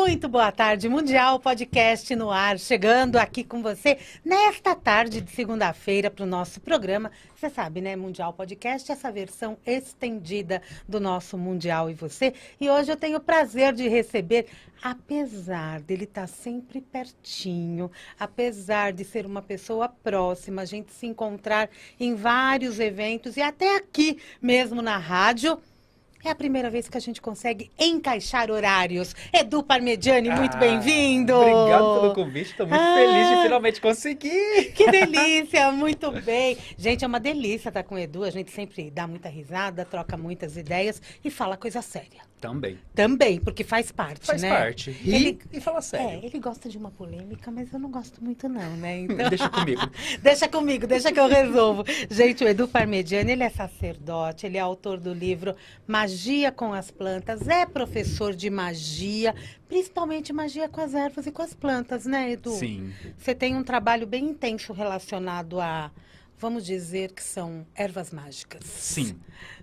Muito boa tarde, Mundial Podcast no ar, chegando aqui com você nesta tarde de segunda-feira para o nosso programa. Você sabe, né, Mundial Podcast, essa versão estendida do nosso Mundial e Você. E hoje eu tenho o prazer de receber, apesar dele estar sempre pertinho, apesar de ser uma pessoa próxima, a gente se encontrar em vários eventos e até aqui mesmo na rádio. É a primeira vez que a gente consegue encaixar horários. Edu Parmegiani, muito bem-vindo! Obrigado pelo convite, estou muito feliz de finalmente conseguir. Que delícia, muito bem. Gente, é uma delícia estar com o Edu, a gente sempre dá muita risada, troca muitas ideias e fala coisa séria. Também, porque faz parte, Faz né? parte. E fala sério. Ele gosta de uma polêmica, mas eu não gosto muito não, né? Então... Deixa comigo. Deixa que eu resolvo. Gente, o Edu Parmegiani, ele é sacerdote, ele é autor do livro Magia com as Plantas, é professor de magia, principalmente magia com as ervas e com as plantas, né, Edu? Sim. Você tem um trabalho bem intenso relacionado a, vamos dizer que são ervas mágicas. Sim.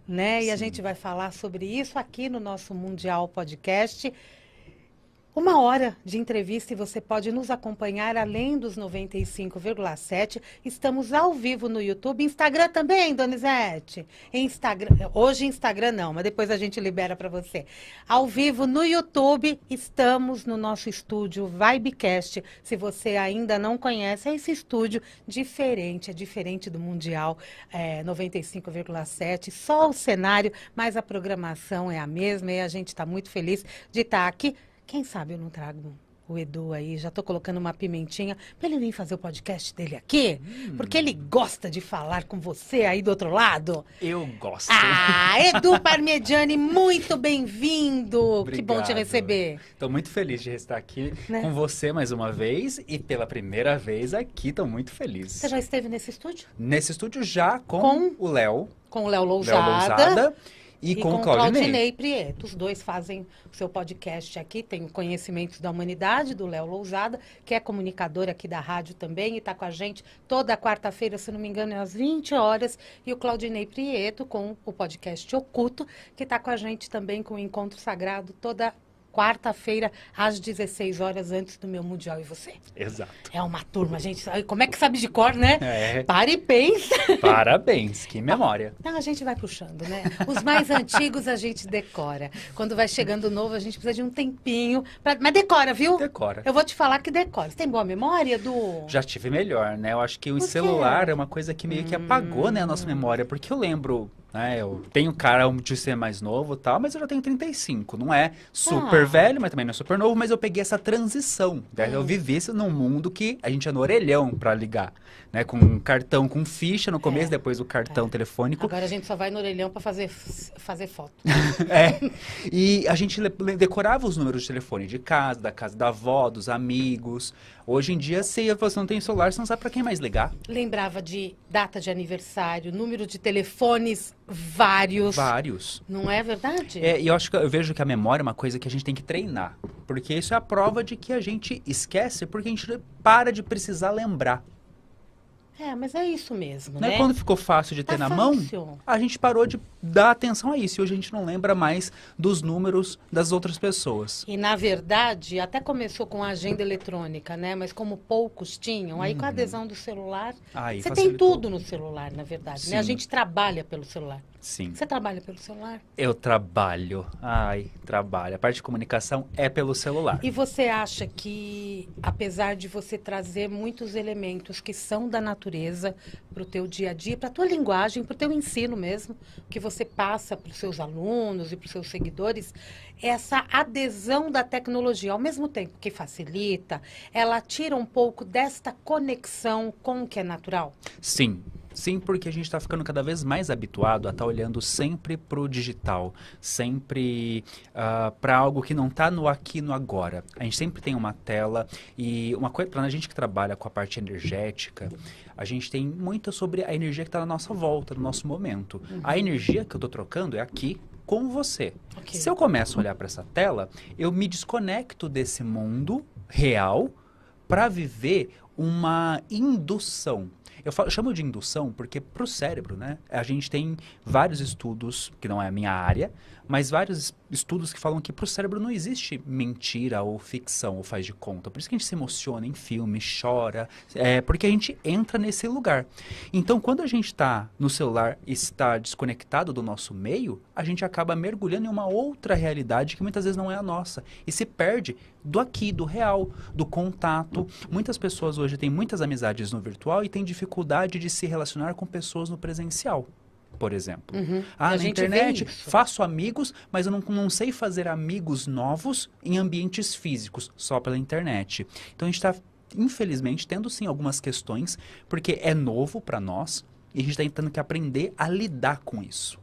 Né? E Sim. a gente vai falar sobre isso aqui no nosso Mundial Podcast. 1 hora de entrevista e você pode nos acompanhar além dos 95,7. Estamos ao vivo no YouTube, Instagram também, Donizete. Hoje Instagram não, mas depois a gente libera para você. Ao vivo no YouTube, estamos no nosso estúdio Vibecast. Se você ainda não conhece, é esse estúdio diferente, é diferente do Mundial 95,7. Só o cenário, mas a programação é a mesma e a gente está muito feliz de estar aqui. Quem sabe eu não trago o Edu aí, já estou colocando uma pimentinha para ele vir fazer o podcast dele aqui, porque ele gosta de falar com você aí do outro lado. Eu gosto. Edu Parmegiani, muito bem-vindo. Que bom te receber. Estou muito feliz de estar aqui, né, com você mais uma vez e pela primeira vez aqui, estou muito feliz. Você já esteve nesse estúdio? Nesse estúdio já com o Léo. Com o Léo Lousada. E com o Claudinei Prieto. Os dois fazem o seu podcast aqui. Tem o Conhecimentos da Humanidade, do Léo Lousada, que é comunicador aqui da rádio também, e está com a gente toda quarta-feira, se não me engano, é às 20 horas. E o Claudinei Prieto, com o podcast Oculto, que está com a gente também com o Encontro Sagrado toda quarta-feira, às 16 horas, antes do meu Mundial e Você. Exato. É uma turma, gente. Como é que sabe de cor, né? Para e pensa. Parabéns, que memória. Não, a gente vai puxando, né? Os mais antigos a gente decora. Quando vai chegando o novo, a gente precisa de um tempinho. Mas decora, viu? Decora. Eu vou te falar que decora. Você tem boa memória, do? Já tive melhor, né? Eu acho que o celular é uma coisa que meio que apagou, né, a nossa memória. Porque eu lembro... Eu tenho cara de ser mais novo e tal, mas eu já tenho 35. Não é super velho, mas também não é super novo, mas eu peguei essa transição. Né? Eu vivi isso num mundo que a gente ia no orelhão pra ligar. Né? Com um cartão, com ficha no começo, depois o cartão telefônico. Agora a gente só vai no orelhão pra fazer foto. E a gente decorava os números de telefone de casa, da casa da avó, dos amigos. Hoje em dia, se você não tem celular, você não sabe pra quem mais ligar. Lembrava de data de aniversário, número de telefones, vários. Não é verdade? E eu vejo que a memória é uma coisa que a gente tem que treinar. Porque isso é a prova de que a gente esquece, porque a gente para de precisar lembrar. Mas é isso mesmo, né? Quando ficou fácil de ter na mão, a gente parou de dar atenção a isso. E hoje a gente não lembra mais dos números das outras pessoas. E, na verdade, até começou com a agenda eletrônica, né? Mas como poucos tinham, aí com a adesão do celular, você tem tudo no celular, na verdade, né? A gente trabalha pelo celular. Sim. Você trabalha pelo celular? Eu trabalho. Trabalho. A parte de comunicação é pelo celular. E você acha que, apesar de você trazer muitos elementos que são da natureza para o teu dia a dia, para a tua linguagem, para o teu ensino mesmo, que você passa para os seus alunos e para os seus seguidores, essa adesão da tecnologia, ao mesmo tempo que facilita, ela tira um pouco desta conexão com o que é natural? Sim. Sim, porque a gente está ficando cada vez mais habituado a estar olhando sempre para o digital, sempre para algo que não está no aqui e no agora. A gente sempre tem uma tela e uma coisa, para a gente que trabalha com a parte energética, a gente tem muito sobre a energia que está na nossa volta, no nosso momento. A energia que eu estou trocando é aqui com você. Se eu começo a olhar para essa tela, eu me desconecto desse mundo real para viver uma indução. Eu chamo de indução porque para o cérebro, né, a gente tem vários estudos, que não é a minha área, mas vários estudos que falam que para o cérebro não existe mentira ou ficção ou faz de conta. Por isso que a gente se emociona em filme, chora, porque a gente entra nesse lugar. Então, quando a gente está no celular e está desconectado do nosso meio, a gente acaba mergulhando em uma outra realidade que muitas vezes não é a nossa. E se perde do aqui, do real, do contato. Muitas pessoas hoje têm muitas amizades no virtual e têm dificuldade de se relacionar com pessoas no presencial. Por exemplo. Na internet, faço amigos, mas eu não sei fazer amigos novos em ambientes físicos, só pela internet. Então a gente está, infelizmente, tendo sim algumas questões, porque é novo para nós e a gente está tendo que aprender a lidar com isso.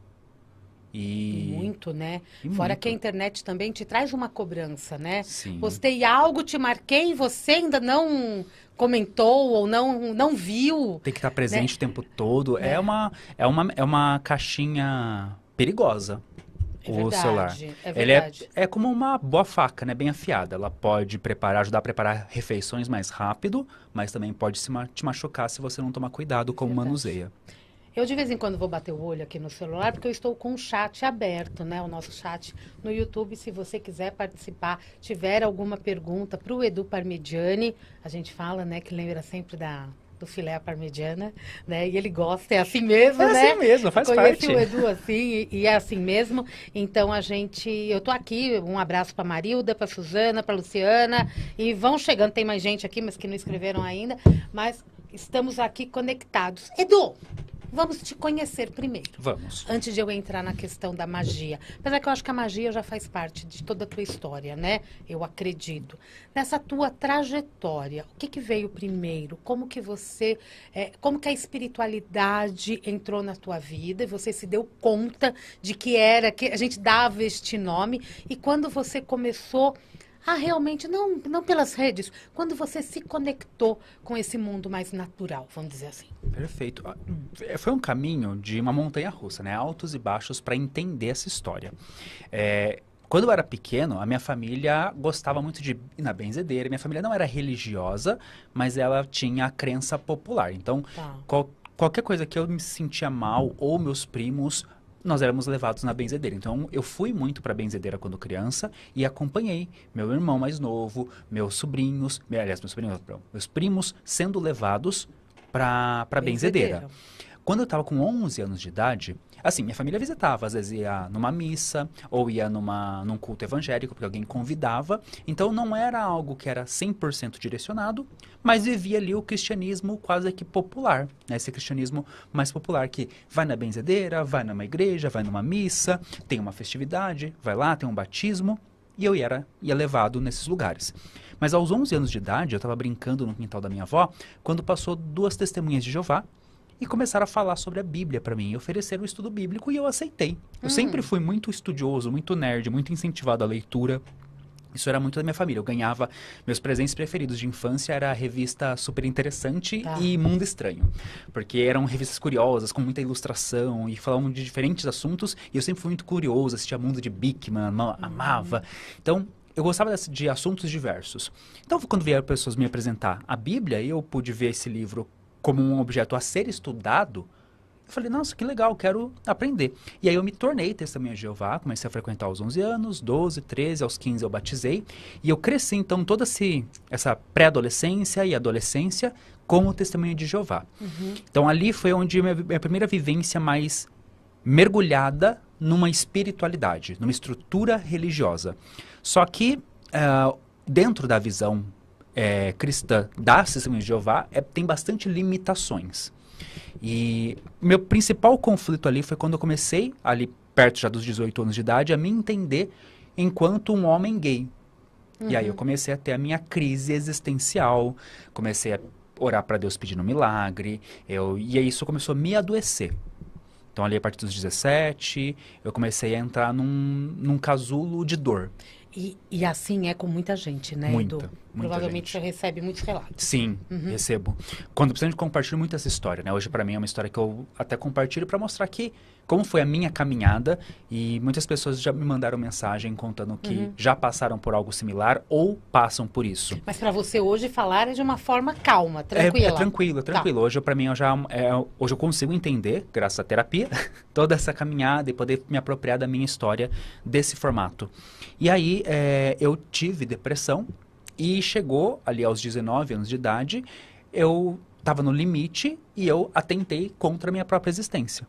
Muito, né? Fora muito. que a internet também te traz uma cobrança, né? Sim. Postei algo, te marquei e você ainda não comentou ou não viu. Tem que estar presente, né, o tempo todo. É. É uma caixinha perigosa. O celular. É verdade. É como uma boa faca, né? Bem afiada. Ela pode ajudar a preparar refeições mais rápido, mas também pode te machucar se você não tomar cuidado como manuseia. Eu, de vez em quando, vou bater o olho aqui no celular, porque eu estou com o chat aberto, né? O nosso chat no YouTube. Se você quiser participar, tiver alguma pergunta para o Edu Parmigiani, a gente fala, né? Que lembra sempre do filé à parmegiana, né? E ele gosta, é assim mesmo, né? É assim mesmo, faz parte. Conheci o Edu assim, e é assim mesmo. Então, eu tô aqui, um abraço para Marilda, para Suzana, para Luciana, e vão chegando, tem mais gente aqui, mas que não escreveram ainda, mas estamos aqui conectados. Edu! Vamos te conhecer primeiro. Vamos. Antes de eu entrar na questão da magia. Apesar que eu acho que a magia já faz parte de toda a tua história, né? Eu acredito. Nessa tua trajetória, o que veio primeiro? Como que a espiritualidade entrou na tua vida e você se deu conta de que a gente dava este nome? E quando você começou realmente, não pelas redes, quando você se conectou com esse mundo mais natural, vamos dizer assim. Perfeito. Foi um caminho de uma montanha-russa, né? Altos e baixos para entender essa história. Quando eu era pequeno, a minha família gostava muito de ir na benzedeira. Minha família não era religiosa, mas ela tinha a crença popular. Então, qualquer coisa que eu me sentia mal, ou meus primos, nós éramos levados na benzedeira. Então, eu fui muito para a benzedeira quando criança e acompanhei meu irmão mais novo, meus primos sendo levados para a benzedeira. Quando eu estava com 11 anos de idade, assim, minha família visitava, às vezes ia numa missa ou ia num culto evangélico, porque alguém convidava. Então, não era algo que era 100% direcionado, mas vivia ali o cristianismo quase que popular, né? Esse cristianismo mais popular que vai na benzedeira, vai numa igreja, vai numa missa, tem uma festividade, vai lá, tem um batismo, e eu ia levado nesses lugares. Mas aos 11 anos de idade, eu estava brincando no quintal da minha avó, quando passou 2 testemunhas de Jeová, e começaram a falar sobre a Bíblia para mim, ofereceram o estudo bíblico e eu aceitei. Eu sempre fui muito estudioso, muito nerd, muito incentivado à leitura. Isso era muito da minha família. Eu ganhava, meus presentes preferidos de infância era a revista Super Interessante e Mundo Estranho. Porque eram revistas curiosas, com muita ilustração e falavam de diferentes assuntos. E eu sempre fui muito curioso, assistia Mundo de Bikman, amava. Então, eu gostava de assuntos diversos. Então, quando vieram pessoas me apresentar a Bíblia, eu pude ver esse livro como um objeto a ser estudado. Eu falei, nossa, que legal, quero aprender. E aí eu me tornei testemunha de Jeová, comecei a frequentar aos 11 anos, 12, 13, aos 15 eu batizei. E eu cresci, então, toda essa pré-adolescência e adolescência como testemunha de Jeová. Então, ali foi onde minha primeira vivência mais mergulhada numa espiritualidade, numa estrutura religiosa. Só que, dentro da visão cristã da Testemunha de Jeová, tem bastante limitações. E meu principal conflito ali foi quando eu comecei, ali perto já dos 18 anos de idade, a me entender enquanto um homem gay. E aí eu comecei a ter a minha crise existencial, comecei a orar para Deus pedindo um milagre, e aí isso começou a me adoecer. Então ali a partir dos 17, eu comecei a entrar num casulo de dor. E assim é com muita gente, né, Edu? Provavelmente gente. Você recebe muitos relatos. Sim, recebo. Quando principalmente compartilho muito essa história, né? Hoje para mim é uma história que eu até compartilho para mostrar que como foi a minha caminhada, e muitas pessoas já me mandaram mensagem contando que já passaram por algo similar ou passam por isso. Mas para você hoje falar é de uma forma calma, tranquila. É tranquilo. Tá. Hoje, para mim, hoje eu consigo entender, graças à terapia, toda essa caminhada e poder me apropriar da minha história desse formato. E aí, eu tive depressão e chegou ali aos 19 anos de idade, eu estava no limite e eu atentei contra a minha própria existência.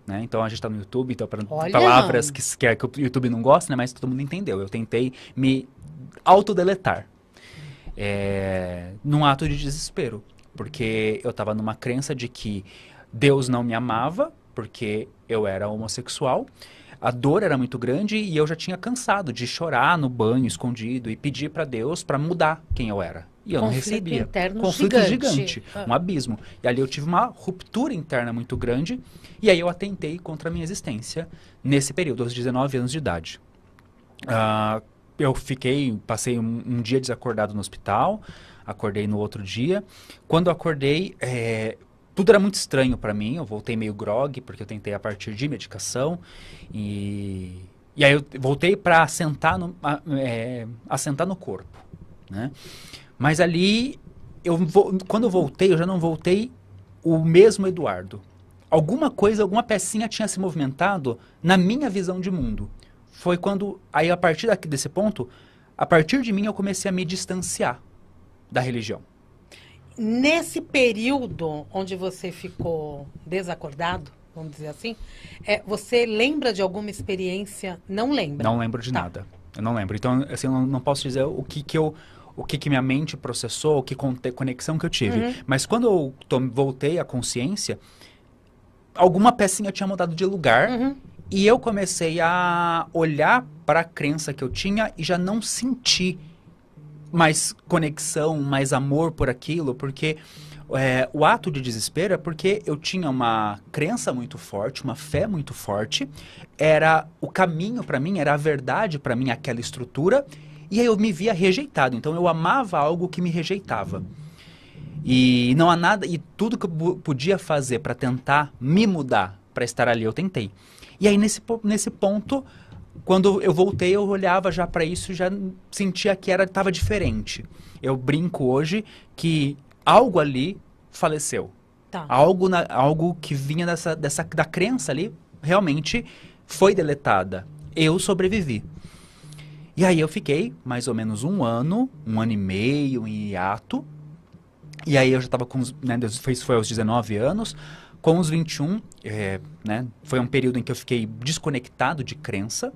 Né? Então a gente está no YouTube, então palavras que o YouTube não gosta, né? Mas todo mundo entendeu. Eu tentei me autodeletar num ato de desespero, porque eu estava numa crença de que Deus não me amava, porque eu era homossexual. A dor era muito grande e eu já tinha cansado de chorar no banho escondido e pedir para Deus para mudar quem eu era. E eu não recebia. Conflito gigante. Um abismo. E ali eu tive uma ruptura interna muito grande. E aí eu atentei contra a minha existência nesse período, aos 19 anos de idade. Eu passei um dia desacordado no hospital. Acordei no outro dia. Quando eu acordei, tudo era muito estranho para mim. Eu voltei meio grogue, porque eu tentei a partir de medicação. E aí eu voltei para assentar no corpo, né? Mas ali, quando eu voltei, eu já não voltei o mesmo Eduardo. Alguma pecinha tinha se movimentado na minha visão de mundo. Foi quando, aí a partir desse ponto, a partir de mim eu comecei a me distanciar da religião. Nesse período onde você ficou desacordado, vamos dizer assim, você lembra de alguma experiência? Não lembra? Não lembro de nada. Eu não lembro. Então, assim, eu não posso dizer o que minha mente processou, que conexão que eu tive. Mas quando eu voltei à consciência, alguma pecinha tinha mudado de lugar e eu comecei a olhar para a crença que eu tinha e já não senti mais conexão, mais amor por aquilo, porque o ato de desespero é porque eu tinha uma crença muito forte, uma fé muito forte, era o caminho para mim, era a verdade para mim, aquela estrutura. E aí eu me via rejeitado, então eu amava algo que me rejeitava. E não há nada, e tudo que eu podia fazer para tentar me mudar, para estar ali, eu tentei. E aí nesse ponto, quando eu voltei, eu olhava já para isso e já sentia que estava diferente. Eu brinco hoje que algo ali faleceu. Tá. Algo que vinha da crença ali, realmente foi deletada. Eu sobrevivi. E aí eu fiquei mais ou menos um ano e meio em hiato. E aí eu já estava com foi aos 19 anos. Com os 21, foi um período em que eu fiquei desconectado de crença.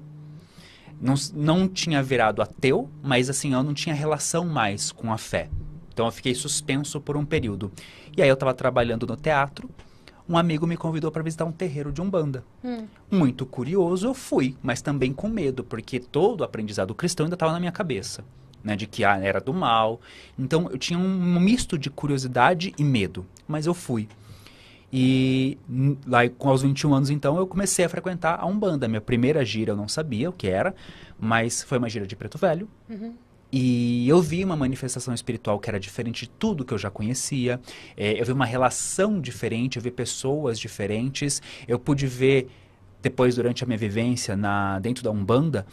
Não tinha virado ateu, mas assim, eu não tinha relação mais com a fé. Então eu fiquei suspenso por um período. E aí eu estava trabalhando no teatro. Um amigo me convidou para visitar um terreiro de Umbanda. Muito curioso, eu fui, mas também com medo, porque todo o aprendizado cristão ainda estava na minha cabeça, né, de que era do mal. Então eu tinha um misto de curiosidade e medo, mas eu fui. E lá aos 21 anos, então, eu comecei a frequentar a Umbanda. Minha primeira gira eu não sabia o que era, mas foi uma gira de Preto Velho. E eu vi uma manifestação espiritual que era diferente de tudo que eu já conhecia. Eu vi uma relação diferente, eu vi pessoas diferentes. Eu pude ver, depois, durante a minha vivência dentro da Umbanda,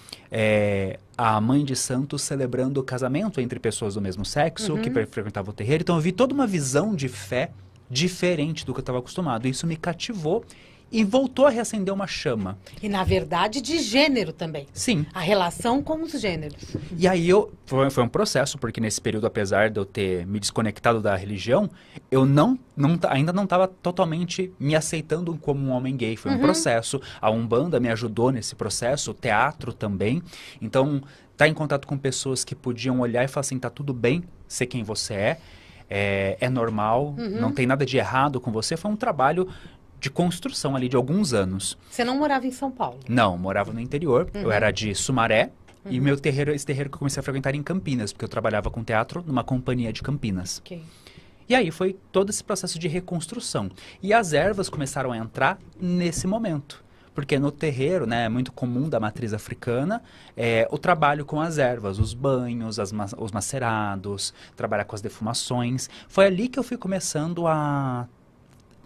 a mãe de santos celebrando o casamento entre pessoas do mesmo sexo, que frequentavam o terreiro. Então eu vi toda uma visão de fé diferente do que eu estava acostumado. Isso me cativou e voltou a reacender uma chama. E, na verdade, de gênero também. Sim. A relação com os gêneros. E aí foi um processo, porque nesse período, apesar de eu ter me desconectado da religião, eu ainda não estava totalmente me aceitando como um homem gay. Foi um processo. A Umbanda me ajudou nesse processo, o teatro também. Então, estar em contato com pessoas que podiam olhar e falar assim, tá tudo bem ser quem você é normal, não tem nada de errado com você, foi um trabalho de construção ali de alguns anos. Você não morava em São Paulo? Não, morava no interior. Eu era de Sumaré. E esse terreiro que eu comecei a frequentar em Campinas, porque eu trabalhava com teatro numa companhia de Campinas. Okay. E aí foi todo esse processo de reconstrução. E as ervas começaram a entrar nesse momento. Porque no terreiro, né, é muito comum da matriz africana, o trabalho com as ervas, os banhos, os macerados, trabalhar com as defumações. Foi ali que eu fui começando a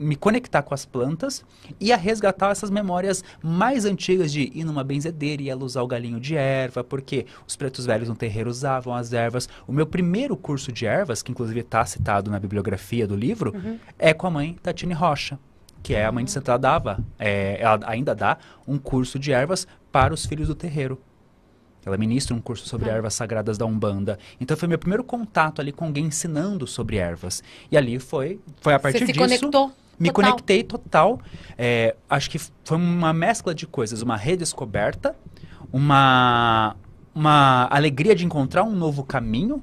me conectar com as plantas e a resgatar essas memórias mais antigas de ir numa benzedeira e ela usar o galinho de erva, porque os pretos velhos no terreiro usavam as ervas. O meu primeiro curso de ervas, que inclusive está citado na bibliografia do livro, é com a mãe Tatine Rocha, que é a mãe de Santa, ela dava, ela ainda dá um curso de ervas para os filhos do terreiro. Ela ministra um curso sobre ervas sagradas da Umbanda. Então foi meu primeiro contato ali com alguém ensinando sobre ervas. E ali foi a partir Você se disso... conectou? Me Total. conectei total. Acho que foi uma mescla de coisas. Uma redescoberta, uma alegria de encontrar um novo caminho,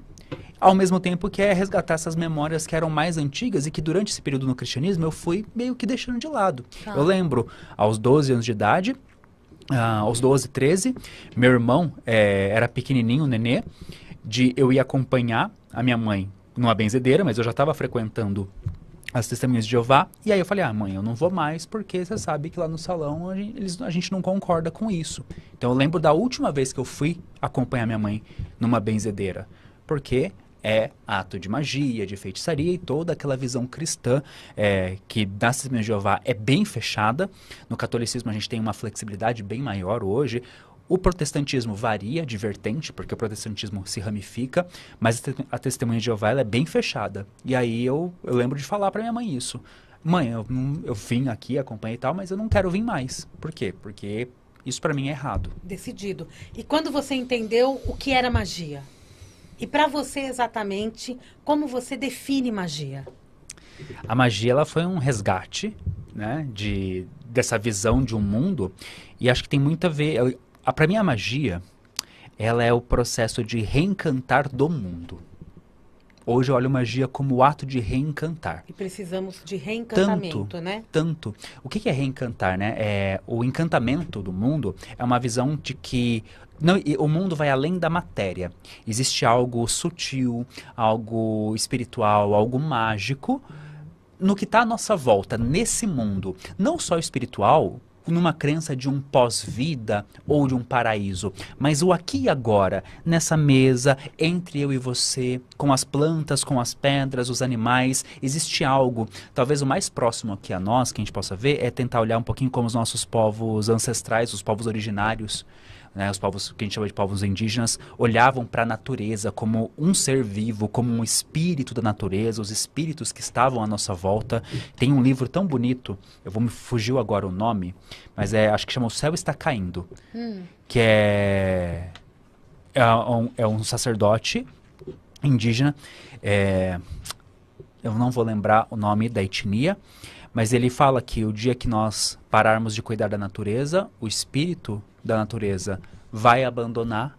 ao mesmo tempo que é resgatar essas memórias que eram mais antigas e que durante esse período no cristianismo eu fui meio que deixando de lado. Tá. Eu lembro, aos 12 anos de idade, aos 12, 13, meu irmão era pequenininho, nenê, eu ia acompanhar a minha mãe numa benzedeira, mas eu já estava frequentando as testemunhas de Jeová, e aí eu falei, mãe, eu não vou mais, porque você sabe que lá no salão a gente não concorda com isso. Então eu lembro da última vez que eu fui acompanhar minha mãe numa benzedeira, porque é ato de magia, de feitiçaria e toda aquela visão cristã que das testemunhas de Jeová é bem fechada. No catolicismo a gente tem uma flexibilidade bem maior hoje. O protestantismo varia de vertente, porque o protestantismo se ramifica, mas a testemunha de Jeová ela é bem fechada. E aí eu lembro de falar para minha mãe isso. Mãe, eu vim aqui, acompanhei e tal, mas eu não quero vir mais. Por quê? Porque isso para mim é errado. Decidido. E quando você entendeu o que era magia? E para você exatamente, como você define magia? A magia ela foi um resgate, né, dessa visão de um mundo, e acho que tem muito a ver... Para mim, a magia, ela é o processo de reencantar do mundo. Hoje eu olho magia como o ato de reencantar. E precisamos de reencantamento, né? Tanto. O que é reencantar, né? O encantamento do mundo é uma visão de que o mundo vai além da matéria. Existe algo sutil, algo espiritual, algo mágico no que está à nossa volta, nesse mundo. Não só espiritual, numa crença de um pós-vida ou de um paraíso, mas o aqui e agora, nessa mesa, entre eu e você, com as plantas, com as pedras, os animais, existe algo. Talvez o mais próximo aqui a nós, que a gente possa ver, é tentar olhar um pouquinho como os nossos povos ancestrais, os povos originários, né, os povos que a gente chama de povos indígenas, olhavam para a natureza como um ser vivo, como um espírito da natureza, os espíritos que estavam à nossa volta. Tem um livro tão bonito, me fugiu agora o nome, mas acho que chama O Céu Está Caindo, que é um sacerdote indígena, eu não vou lembrar o nome da etnia, mas ele fala que o dia que nós pararmos de cuidar da natureza, o espírito da natureza vai abandonar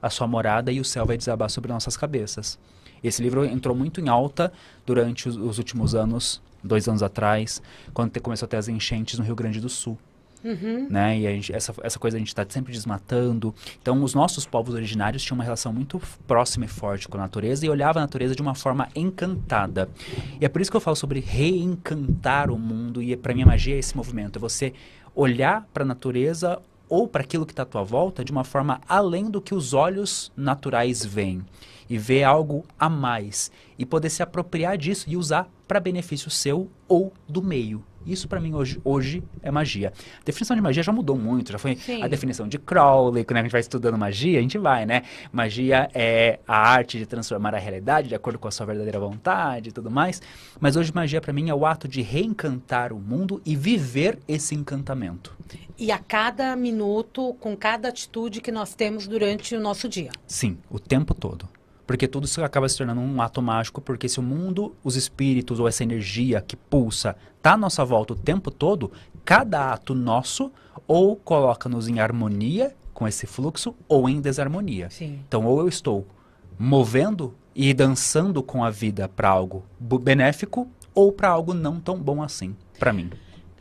a sua morada e o céu vai desabar sobre nossas cabeças. Esse livro entrou muito em alta durante os últimos anos, 2 anos atrás, quando começou a ter as enchentes no Rio Grande do Sul. Né? E essa coisa a gente está sempre desmatando. Então os nossos povos originários tinham uma relação muito próxima e forte com a natureza e olhavam a natureza de uma forma encantada. E é por isso que eu falo sobre reencantar o mundo, e para mim a magia é esse movimento, é você olhar para a natureza ou para aquilo que está à tua volta de uma forma além do que os olhos naturais veem, e ver algo a mais e poder se apropriar disso e usar para benefício seu ou do meio. Isso para mim hoje é magia. A definição de magia já mudou muito, já foi a definição de Crowley, quando a gente vai estudando magia, a gente vai, né? Magia é a arte de transformar a realidade de acordo com a sua verdadeira vontade e tudo mais, mas hoje magia para mim é o ato de reencantar o mundo e viver esse encantamento. E a cada minuto, com cada atitude que nós temos durante o nosso dia. Sim, o tempo todo. Porque tudo isso acaba se tornando um ato mágico, porque se o mundo, os espíritos ou essa energia que pulsa está à nossa volta o tempo todo, cada ato nosso ou coloca-nos em harmonia com esse fluxo ou em desarmonia. Sim. Então, ou eu estou movendo e dançando com a vida para algo benéfico ou para algo não tão bom assim, para mim.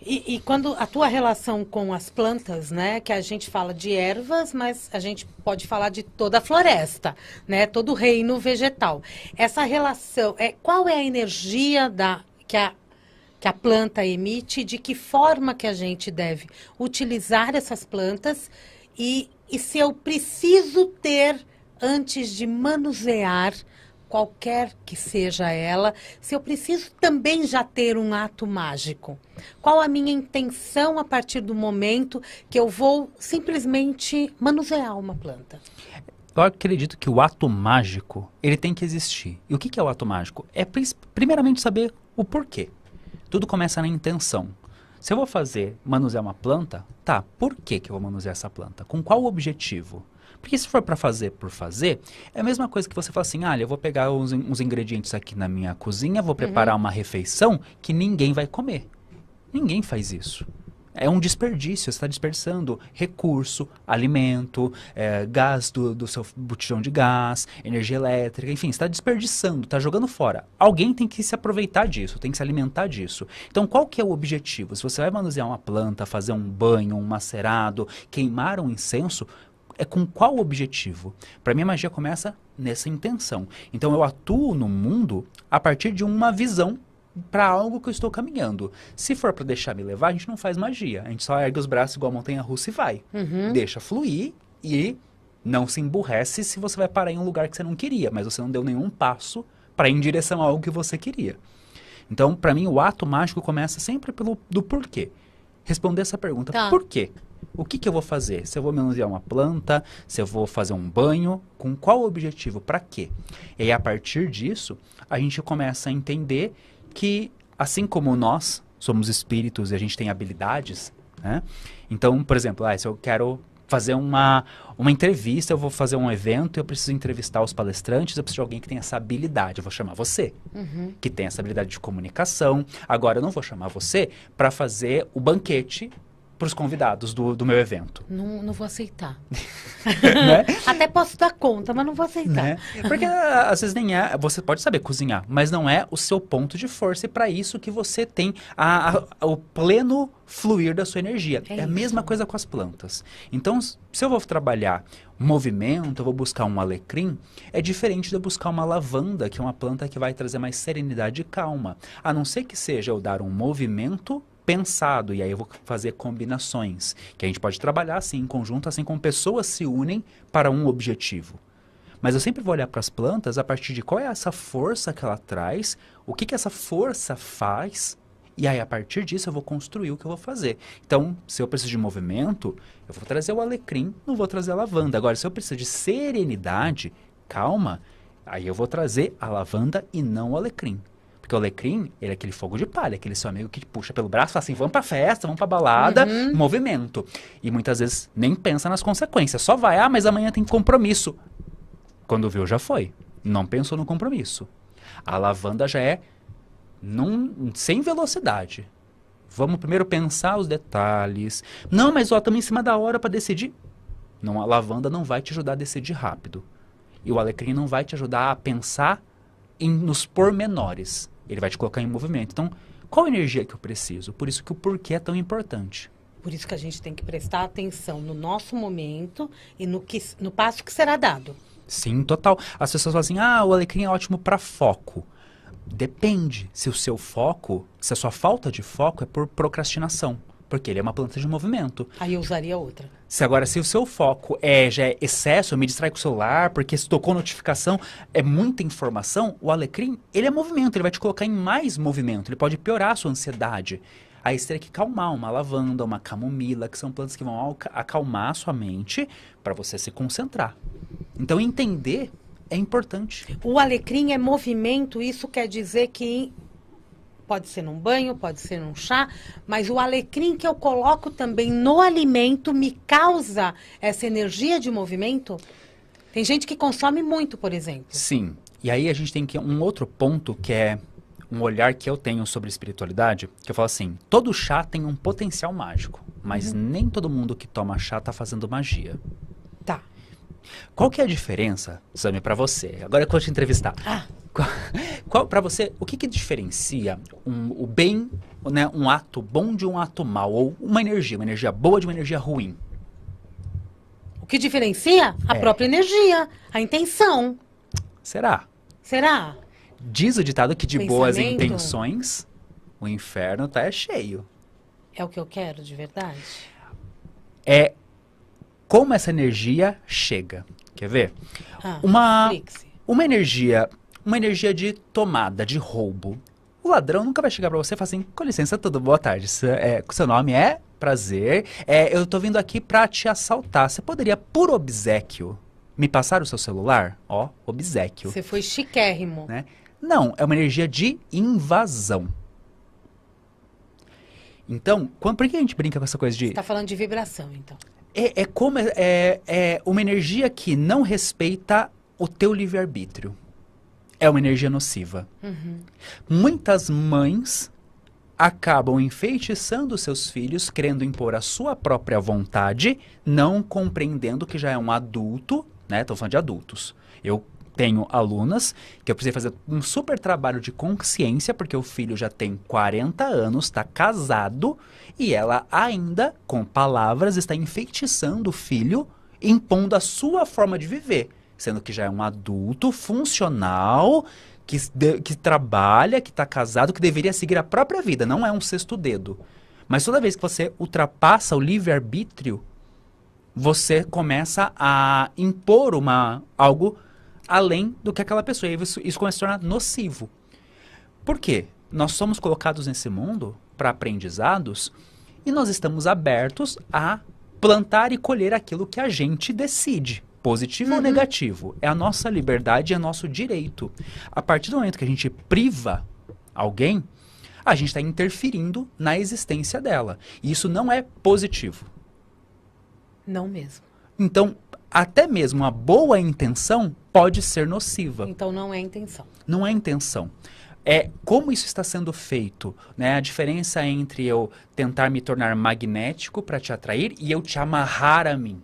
E quando a tua relação com as plantas, né, que a gente fala de ervas, mas a gente pode falar de toda a floresta, né, todo o reino vegetal. Essa relação, qual é a energia que a planta emite, de que forma que a gente deve utilizar essas plantas e se eu preciso ter, antes de manusear, qualquer que seja ela, se eu preciso também já ter um ato mágico? Qual a minha intenção a partir do momento que eu vou simplesmente manusear uma planta? Eu acredito que o ato mágico, ele tem que existir. E o que é o ato mágico? É primeiramente saber o porquê. Tudo começa na intenção. Se eu vou manusear uma planta, tá, por que que eu vou manusear essa planta? Com qual objetivo? Porque se for para fazer por fazer, é a mesma coisa que você fala assim, eu vou pegar uns ingredientes aqui na minha cozinha, vou preparar uma refeição que ninguém vai comer. Ninguém faz isso. É um desperdício, você está desperdiçando recurso, alimento, gás do seu botijão de gás, energia elétrica, enfim, você está desperdiçando, está jogando fora. Alguém tem que se aproveitar disso, tem que se alimentar disso. Então, qual que é o objetivo? Se você vai manusear uma planta, fazer um banho, um macerado, queimar um incenso, é com qual objetivo? Para mim, a magia começa nessa intenção. Então, eu atuo no mundo a partir de uma visão para algo que eu estou caminhando. Se for para deixar me levar, a gente não faz magia. A gente só ergue os braços igual a montanha-russa e vai. Deixa fluir e não se emburrece se você vai parar em um lugar que você não queria, mas você não deu nenhum passo para ir em direção a algo que você queria. Então, para mim, o ato mágico começa sempre do porquê. Responder essa pergunta, por quê? O que eu vou fazer? Se eu vou manusear uma planta, se eu vou fazer um banho, com qual objetivo? Para quê? E aí, a partir disso, a gente começa a entender que, assim como nós somos espíritos e a gente tem habilidades, né? Então, por exemplo, se eu quero fazer uma entrevista, eu vou fazer um evento, eu preciso entrevistar os palestrantes, eu preciso de alguém que tenha essa habilidade. Eu vou chamar você, que tem essa habilidade de comunicação. Agora, eu não vou chamar você para fazer o banquete para os convidados do meu evento. Não vou aceitar. Né? Até posso dar conta, mas não vou aceitar. Né? Porque às vezes nem é, você pode saber cozinhar, mas não é o seu ponto de força e para isso que você tem o pleno fluir da sua energia. É a mesma coisa com as plantas. Então, se eu vou trabalhar movimento, eu vou buscar um alecrim, é diferente de eu buscar uma lavanda, que é uma planta que vai trazer mais serenidade e calma. A não ser que seja eu dar um movimento pensado, e aí eu vou fazer combinações, que a gente pode trabalhar assim em conjunto, assim como pessoas se unem para um objetivo. Mas eu sempre vou olhar para as plantas a partir de qual é essa força que ela traz, o que essa força faz, e aí a partir disso eu vou construir o que eu vou fazer. Então, se eu preciso de movimento, eu vou trazer o alecrim, não vou trazer a lavanda. Agora, se eu preciso de serenidade, calma, aí eu vou trazer a lavanda e não o alecrim. Porque o alecrim, ele é aquele fogo de palha, aquele seu amigo que te puxa pelo braço e fala assim, vamos pra festa, vamos pra balada, movimento. E muitas vezes nem pensa nas consequências, só vai, mas amanhã tem compromisso. Quando viu, já foi. Não pensou no compromisso. A lavanda já é sem velocidade. Vamos primeiro pensar os detalhes. Não, mas estamos em cima da hora para decidir. Não, a lavanda não vai te ajudar a decidir rápido. E o alecrim não vai te ajudar a pensar nos pormenores. Ele vai te colocar em movimento. Então, qual energia que eu preciso? Por isso que o porquê é tão importante. Por isso que a gente tem que prestar atenção no nosso momento e no passo que será dado. Sim, total. As pessoas falam assim, o alecrim é ótimo para foco. Depende se o seu foco, se a sua falta de foco é por procrastinação. Porque ele é uma planta de movimento. Aí eu usaria outra. Se o seu foco já é excesso, eu me distraio com o celular, porque se tocou notificação, é muita informação, o alecrim, ele é movimento, ele vai te colocar em mais movimento, ele pode piorar a sua ansiedade. Aí você teria que calmar uma lavanda, uma camomila, que são plantas que vão acalmar a sua mente para você se concentrar. Então, entender é importante. O alecrim é movimento, isso quer dizer que pode ser num banho, pode ser num chá, mas o alecrim que eu coloco também no alimento me causa essa energia de movimento? Tem gente que consome muito, por exemplo. Sim. E aí a gente tem um outro ponto que é um olhar que eu tenho sobre espiritualidade, que eu falo assim, todo chá tem um potencial mágico, mas nem todo mundo que toma chá tá fazendo magia. Tá. Qual que é a diferença, Sami, para você? Agora que eu vou te entrevistar. Para você, o que diferencia o bem, né, um ato bom de um ato mau? Ou uma energia boa de uma energia ruim? O que diferencia? A própria energia, a intenção. Será? Será? Diz o ditado que de boas intenções, o inferno tá cheio. É o que eu quero de verdade? É como essa energia chega. Quer ver? Uma energia, uma energia de tomada, de roubo. O ladrão nunca vai chegar pra você e falar assim, com licença, tudo, boa tarde. Seu nome é prazer, eu tô vindo aqui pra te assaltar. Você poderia, por obséquio, me passar o seu celular? Ó, obséquio. Você foi chiquérrimo. Né? Não, é uma energia de invasão. Então, por que a gente brinca com essa coisa de... Você tá falando de vibração, então. É uma energia que não respeita o teu livre-arbítrio. É uma energia nociva. Uhum. Muitas mães acabam enfeitiçando seus filhos, querendo impor a sua própria vontade, não compreendendo que já é um adulto, né? Estou falando de adultos. Eu tenho alunas que eu precisei fazer um super trabalho de consciência, porque o filho já tem 40 anos, está casado, e ela ainda, com palavras, está enfeitiçando o filho, impondo a sua forma de viver, sendo que já é um adulto funcional, que trabalha, que está casado, que deveria seguir a própria vida, não é um sexto dedo. Mas toda vez que você ultrapassa o livre-arbítrio, você começa a impor algo além do que aquela pessoa. E isso começa a se tornar nocivo. Por quê? Nós somos colocados nesse mundo para aprendizados e nós estamos abertos a plantar e colher aquilo que a gente decide. Positivo ou negativo. É a nossa liberdade, é nosso direito. A partir do momento que a gente priva alguém, a gente está interferindo na existência dela. E isso não é positivo. Não mesmo. Então, até mesmo a boa intenção pode ser nociva. Então não é intenção. Não é intenção. É como isso está sendo feito, né? A diferença entre eu tentar me tornar magnético para te atrair e eu te amarrar a mim.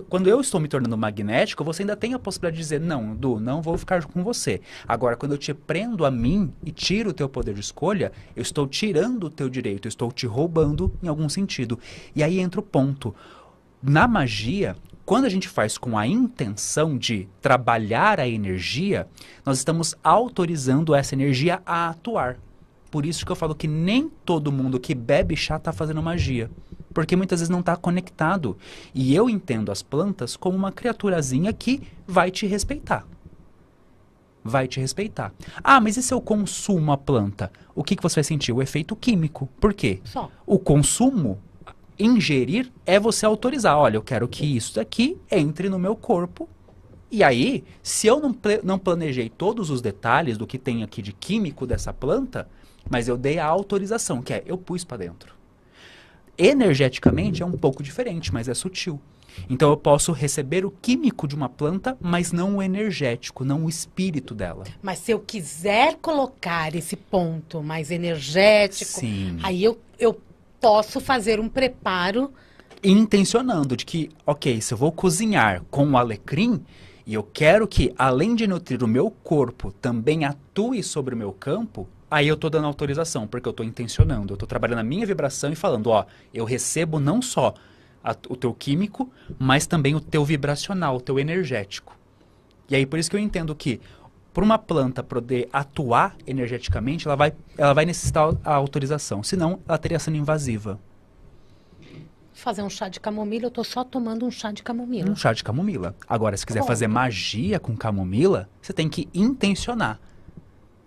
Quando eu estou me tornando magnético, você ainda tem a possibilidade de dizer, não, Du, não vou ficar com você. Agora, quando eu te prendo a mim e tiro o teu poder de escolha, eu estou tirando o teu direito, eu estou te roubando em algum sentido. E aí entra o ponto. Na magia, quando a gente faz com a intenção de trabalhar a energia, nós estamos autorizando essa energia a atuar. Por isso que eu falo que nem todo mundo que bebe chá está fazendo magia. Porque muitas vezes não está conectado. E eu entendo as plantas como uma criaturazinha que vai te respeitar. Vai te respeitar. Ah, mas e se eu consumo a planta? O que você vai sentir? O efeito químico. Por quê? Só. O consumo, ingerir, é você autorizar. Olha, eu quero que isso daqui entre no meu corpo. E aí, se eu não planejei todos os detalhes do que tem aqui de químico dessa planta, mas eu dei a autorização, que é eu pus para dentro. Energeticamente é um pouco diferente, mas é sutil. Então eu posso receber o químico de uma planta, mas não o energético, não o espírito dela. Mas se eu quiser colocar esse ponto mais energético, Sim. aí eu posso fazer um preparo. Intencionando de que, ok, se eu vou cozinhar com o alecrim, e eu quero que, além de nutrir o meu corpo, também atue sobre o meu campo, aí eu estou dando autorização, porque eu estou intencionando, eu estou trabalhando a minha vibração e falando, ó, eu recebo não só o teu químico, mas também o teu vibracional, o teu energético. E aí por isso que eu entendo que, para uma planta poder atuar energeticamente, ela vai necessitar a autorização, senão ela teria sendo invasiva. Fazer um chá de camomila, eu tô só tomando um chá de camomila. Um chá de camomila. Agora, se quiser Bom. fazer magia com camomila, você tem que intencionar.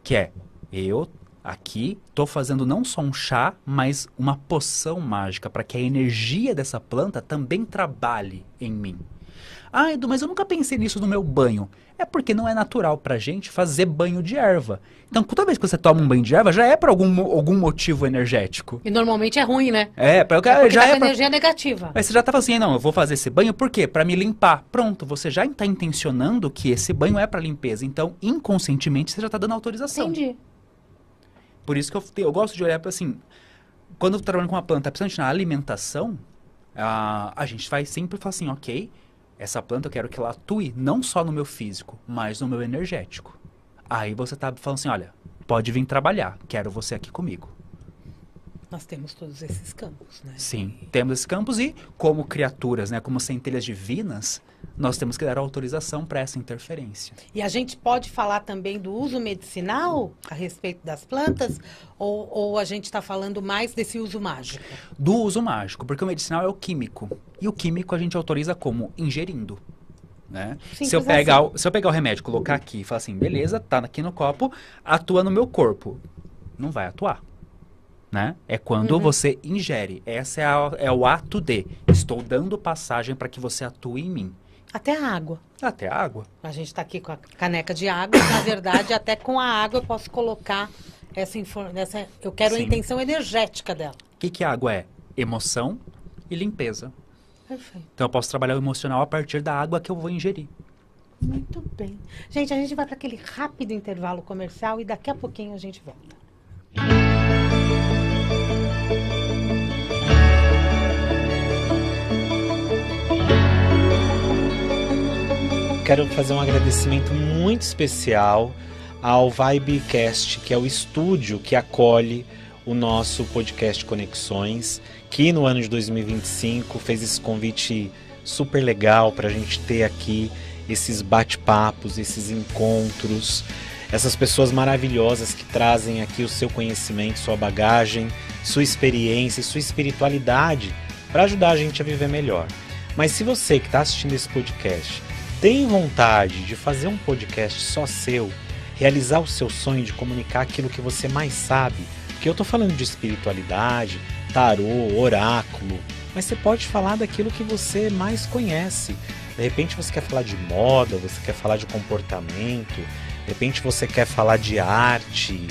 Que é, eu aqui tô fazendo não só um chá, mas uma poção mágica para que a energia dessa planta também trabalhe em mim. Ah, Edu, mas eu nunca pensei nisso no meu banho. É porque não é natural pra gente fazer banho de erva. Então, toda vez que você toma um banho de erva, já é por algum motivo energético. E normalmente é ruim, né? Porque Já já é é pra... energia negativa. Aí você já tá falando assim, não, eu vou fazer esse banho por quê? Pra me limpar. Pronto, você já está intencionando que esse banho é pra limpeza. Então, inconscientemente, você já tá dando autorização. Entendi. Por isso que eu gosto de olhar para assim, quando eu tô trabalhando com uma planta, principalmente na alimentação, a gente vai sempre falar assim, ok, essa planta eu quero que ela atue não só no meu físico, mas no meu energético. Aí você tá falando assim, olha, pode vir trabalhar, quero você aqui comigo. Nós temos todos esses campos, né? Sim, temos esses campos e como criaturas, né, como centelhas divinas, nós temos que dar autorização para essa interferência. E a gente pode falar também do uso medicinal a respeito das plantas? Ou a gente está falando mais desse uso mágico? Do uso mágico, porque o medicinal é o químico. E o químico a gente autoriza como ingerindo. né? Simples Se eu pegar, assim. se eu pegar o remédio, colocar aqui e falar assim, beleza, tá aqui no copo, atua no meu corpo. Não vai atuar, né? É quando você ingere. Essa é o ato de, estou dando passagem para que você atue em mim. Até a água. Até a água. A gente está aqui com a caneca de água. Na verdade, até com a água eu posso colocar essa eu quero a Sim. intenção energética dela. O que a água é? Emoção e limpeza. Perfeito. Então eu posso trabalhar o emocional a partir da água que eu vou ingerir. Muito bem. Gente, a gente vai para aquele rápido intervalo comercial e daqui a pouquinho a gente volta. Quero fazer um agradecimento muito especial ao Vibecast, que é o estúdio que acolhe o nosso podcast Conexões, que no ano de 2025 fez esse convite super legal para a gente ter aqui esses bate-papos, esses encontros, essas pessoas maravilhosas que trazem aqui o seu conhecimento, sua bagagem, sua experiência e sua espiritualidade para ajudar a gente a viver melhor. Mas se você que está assistindo esse podcast tem vontade de fazer um podcast só seu, realizar o seu sonho de comunicar aquilo que você mais sabe, porque eu estou falando de espiritualidade, tarô, oráculo, mas você pode falar daquilo que você mais conhece. De repente você quer falar de moda, você quer falar de comportamento, de repente você quer falar de arte.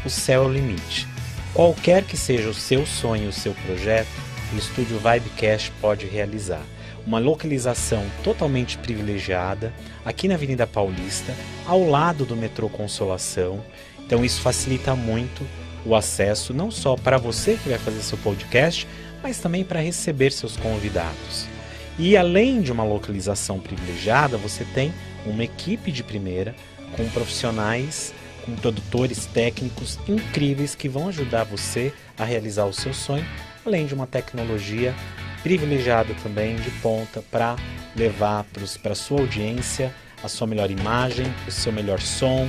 O céu é o limite. Qualquer que seja o seu sonho, o seu projeto, o Estúdio Vibecast pode realizar. Uma localização totalmente privilegiada, aqui na Avenida Paulista, ao lado do metrô Consolação. Então isso facilita muito o acesso, não só para você que vai fazer seu podcast, mas também para receber seus convidados. E além de uma localização privilegiada, você tem uma equipe de primeira, com profissionais, com produtores técnicos incríveis que vão ajudar você a realizar o seu sonho, além de uma tecnologia privilegiada também, de ponta, para levar para a sua audiência a sua melhor imagem, o seu melhor som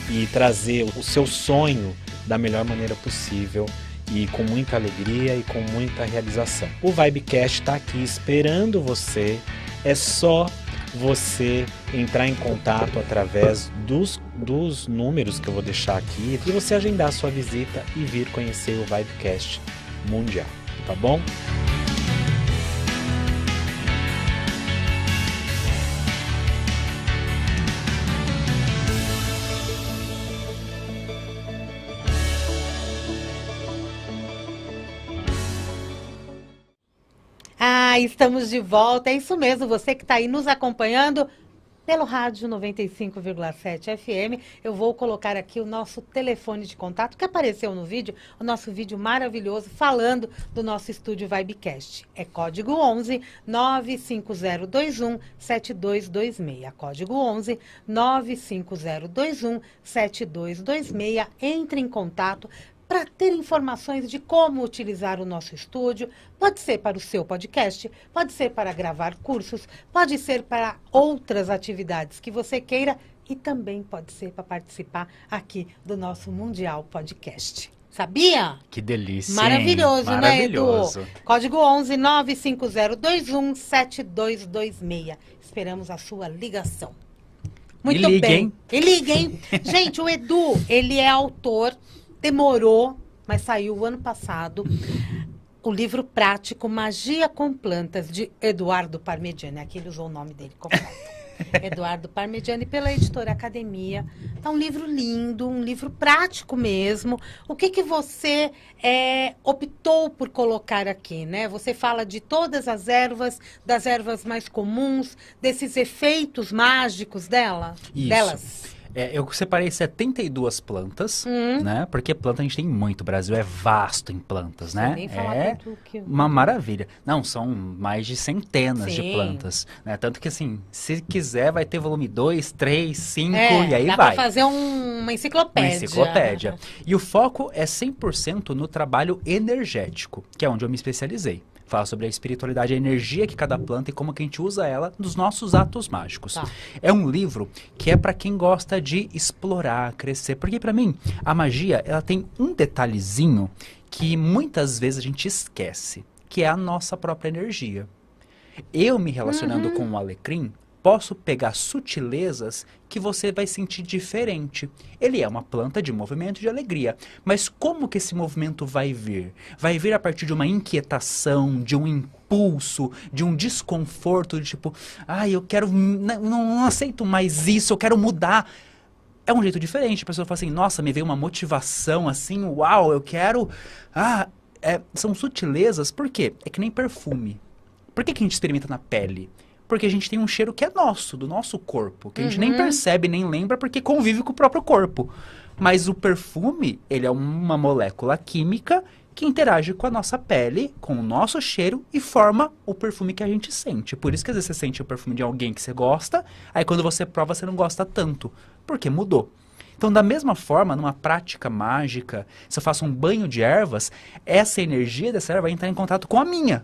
e trazer o seu sonho da melhor maneira possível e com muita alegria e com muita realização. O Vibecast está aqui esperando você, é só você entrar em contato através dos números que eu vou deixar aqui e você agendar a sua visita e vir conhecer o Vibecast Mundial, tá bom? Estamos de volta. É isso mesmo, você que está aí nos acompanhando pelo rádio 95,7 FM. Eu vou colocar aqui o nosso telefone de contato que apareceu no vídeo, o nosso vídeo maravilhoso falando do nosso estúdio Vibecast. É código 11 95021 7226. Código 11 95021 7226. Entre em contato para ter informações de como utilizar o nosso estúdio. Pode ser para o seu podcast, pode ser para gravar cursos, pode ser para outras atividades que você queira e também pode ser para participar aqui do nosso Mundial Podcast. Sabia? Que delícia. Maravilhoso, hein? né, Edu? Maravilhoso. Código 11 95021 7226. Esperamos a sua ligação. Muito E ligue, bem. hein? E ligue, hein? Gente, o Edu, ele é autor. Demorou, mas saiu o ano passado, o livro prático Magia com Plantas, de Eduardo Parmigiani. Aqui ele usou o nome dele completo. Eduardo Parmigiani, pela editora Academia. Tá um livro lindo, um livro prático mesmo. O que você optou por colocar aqui, né? Você fala de todas as ervas, das ervas mais comuns, desses efeitos mágicos delas? Eu separei 72 plantas, né? Porque planta a gente tem muito, o Brasil é vasto em plantas, né? Nem falar É tanto que... uma maravilha. Não, são mais de centenas de Sim. plantas, né? Tanto que assim, se quiser vai ter volume 2, 3, 5 e aí dá vai. pra fazer uma enciclopédia. Uma enciclopédia. E o foco é 100% no trabalho energético, que é onde eu me especializei. Fala sobre a espiritualidade, a energia que cada planta e como que a gente usa ela nos nossos atos mágicos. Tá. É um livro que é para quem gosta de explorar, crescer. Porque para mim, a magia, ela tem um detalhezinho que muitas vezes a gente esquece, que é a nossa própria energia. Eu me relacionando com o alecrim, posso pegar sutilezas que você vai sentir diferente. Ele é uma planta de movimento de alegria, mas como que esse movimento vai vir? Vai vir a partir de uma inquietação, de um impulso, de um desconforto, de tipo, eu quero, não aceito mais isso, eu quero mudar. É um jeito diferente. A pessoa fala assim, nossa, me veio uma motivação assim, uau, eu quero... são sutilezas, por quê? É que nem perfume. Por que a gente experimenta na pele? Porque a gente tem um cheiro que é nosso, do nosso corpo, que a gente nem percebe, nem lembra, porque convive com o próprio corpo. Mas o perfume, ele é uma molécula química que interage com a nossa pele, com o nosso cheiro e forma o perfume que a gente sente. Por isso que às vezes você sente o perfume de alguém que você gosta, aí quando você prova você não gosta tanto, porque mudou. Então, da mesma forma, numa prática mágica, se eu faço um banho de ervas, essa energia dessa erva vai entrar em contato com a minha.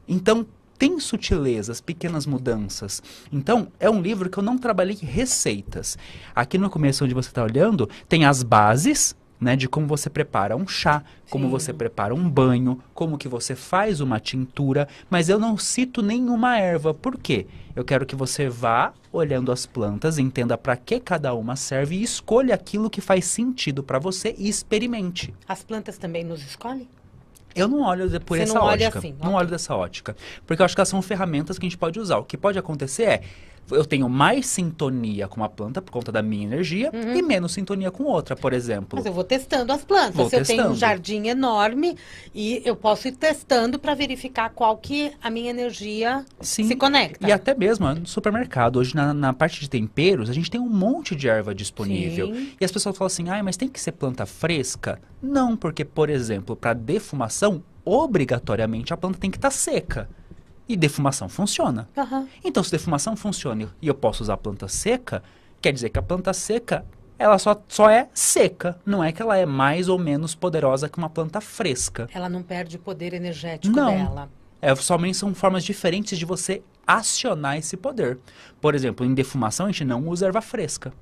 Então, tem sutilezas, pequenas mudanças. Então, é um livro que eu não trabalhei receitas. Aqui no começo, onde você está olhando, tem as bases, né, de como você prepara um chá, como você prepara um banho, como que você faz uma tintura, mas eu não cito nenhuma erva. Por quê? Eu quero que você vá olhando as plantas, entenda para que cada uma serve e escolha aquilo que faz sentido para você e experimente. As plantas também nos escolhem? Eu não olho por Você essa não olha ótica. assim, Não ok. olho dessa ótica. Porque eu acho que elas são ferramentas que a gente pode usar. O que pode acontecer é, eu tenho mais sintonia com uma planta por conta da minha energia e menos sintonia com outra, por exemplo. Mas eu vou testando as plantas. Vou Se eu tenho um testando. jardim enorme, e eu posso ir testando para verificar qual que a minha energia Sim. se conecta. E até mesmo no supermercado, hoje na parte de temperos, a gente tem um monte de erva disponível. Sim. E as pessoas falam assim, mas tem que ser planta fresca? Não, porque, por exemplo, para defumação, obrigatoriamente a planta tem que estar seca. E defumação funciona. Aham. Então, se defumação funciona e eu posso usar a planta seca, quer dizer que a planta seca, ela só é seca. Não é que ela é mais ou menos poderosa que uma planta fresca. Ela não perde o poder energético Não. dela. Somente são formas diferentes de você acionar esse poder. Por exemplo, em defumação a gente não usa erva fresca.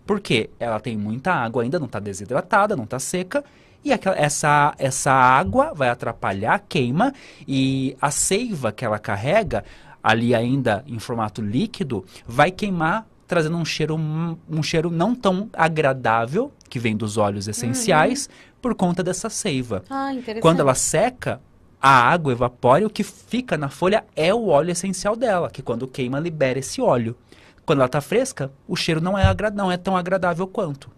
Por quê? Ela tem muita água ainda, não está desidratada, não está seca. E essa água vai atrapalhar a queima e a seiva que ela carrega, ali ainda em formato líquido, vai queimar, trazendo um cheiro não tão agradável, que vem dos óleos essenciais, por conta dessa seiva. Ah, interessante. Quando ela seca, a água evapora e o que fica na folha é o óleo essencial dela, que quando queima libera esse óleo. Quando ela está fresca, o cheiro não é tão agradável quanto.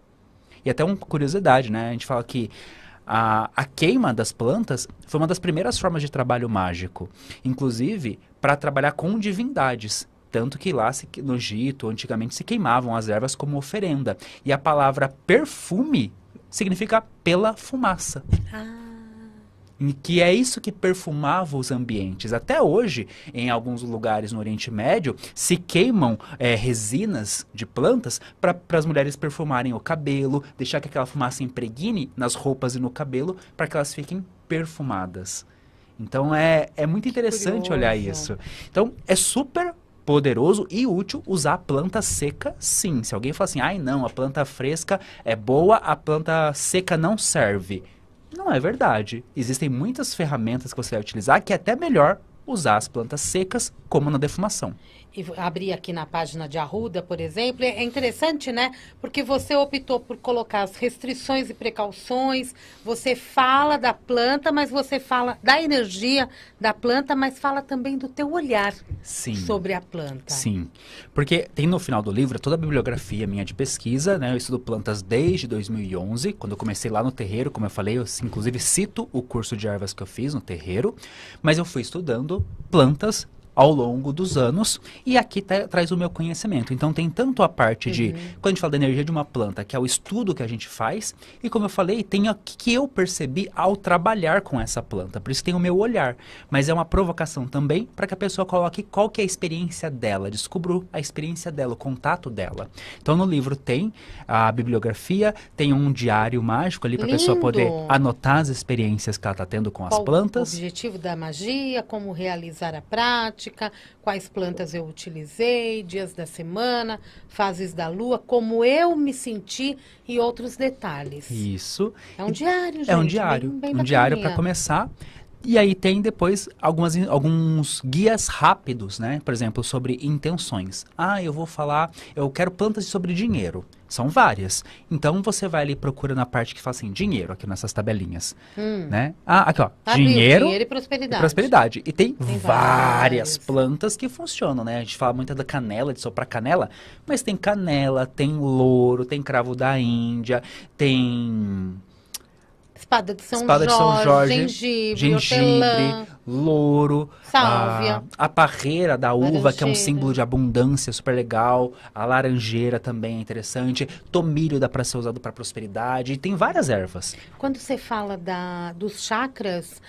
E até uma curiosidade, né? A gente fala que a queima das plantas foi uma das primeiras formas de trabalho mágico. Inclusive, para trabalhar com divindades. Tanto que lá no Egito, antigamente, se queimavam as ervas como oferenda. E a palavra perfume significa pela fumaça. Que é isso que perfumava os ambientes. Até hoje, em alguns lugares no Oriente Médio, se queimam resinas de plantas para as mulheres perfumarem o cabelo, deixar que aquela fumaça impregne nas roupas e no cabelo, para que elas fiquem perfumadas. Então, é muito interessante olhar isso. Então, é super poderoso e útil usar a planta seca, sim. Se alguém fala assim, não, a planta fresca é boa, a planta seca não serve. Não é verdade. Existem muitas ferramentas que você vai utilizar que é até melhor usar as plantas secas como na defumação. E abrir aqui na página de Arruda, por exemplo, é interessante, né? Porque você optou por colocar as restrições e precauções, você fala da planta, mas você fala da energia da planta, mas fala também do teu olhar sobre a planta. Sim, porque tem no final do livro toda a bibliografia minha de pesquisa, né? Eu estudo plantas desde 2011, quando eu comecei lá no terreiro, como eu falei, eu inclusive cito o curso de ervas que eu fiz no terreiro, mas eu fui estudando plantas ao longo dos anos, e aqui traz o meu conhecimento. Então tem tanto a parte de, quando a gente fala da energia de uma planta, que é o estudo que a gente faz, e como eu falei, tem o que eu percebi ao trabalhar com essa planta, por isso tem o meu olhar, mas é uma provocação também para que a pessoa coloque qual que é a experiência dela, descubra a experiência dela, o contato dela. Então no livro tem a bibliografia, tem um diário mágico ali para a pessoa poder anotar as experiências que ela está tendo com as plantas. O objetivo da magia, como realizar a prática, quais plantas eu utilizei, dias da semana, fases da lua, como eu me senti e outros detalhes. Isso. É um diário, gente. É um diário. Bem um diário para bacaninha. começar. E aí tem depois alguns guias rápidos, né? Por exemplo, sobre intenções. Ah, eu quero plantas sobre dinheiro. São várias. Então você vai ali e procura na parte que fala assim, dinheiro, aqui nessas tabelinhas, né? Ah, aqui ó, dinheiro e prosperidade. prosperidade. E tem várias várias plantas que funcionam, né? A gente fala muito da canela, de soprar canela, mas tem canela, tem louro, tem cravo da Índia, tem Espada de São Jorge, gengibre, hortelã, louro, sálvia, a parreira da uva, que é um laranjeira. símbolo de abundância, super legal. A laranjeira também é interessante. Tomilho dá para ser usado para prosperidade. E tem várias ervas. Quando você fala dos chakras,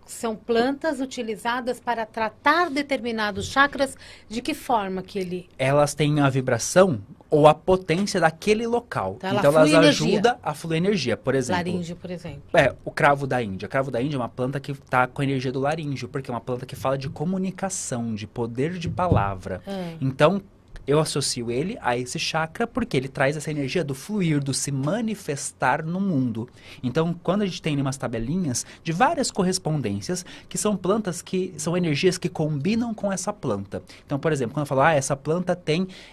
são plantas utilizadas para tratar determinados chakras, de que forma que ele... Elas têm a vibração ou a potência daquele local. Então, ela Então elas flui energia. ajudam a fluir energia, por exemplo. Laríngeo, por exemplo. O cravo da Índia. O cravo da Índia é uma planta que está com a energia do laríngeo, porque é uma planta que fala de comunicação, de poder de palavra. Então, eu associo ele a esse chakra porque ele traz essa energia do fluir, do se manifestar no mundo. Então, quando a gente tem umas tabelinhas de várias correspondências, que são plantas que são energias que combinam com essa planta. Então, por exemplo, quando eu falo, essa planta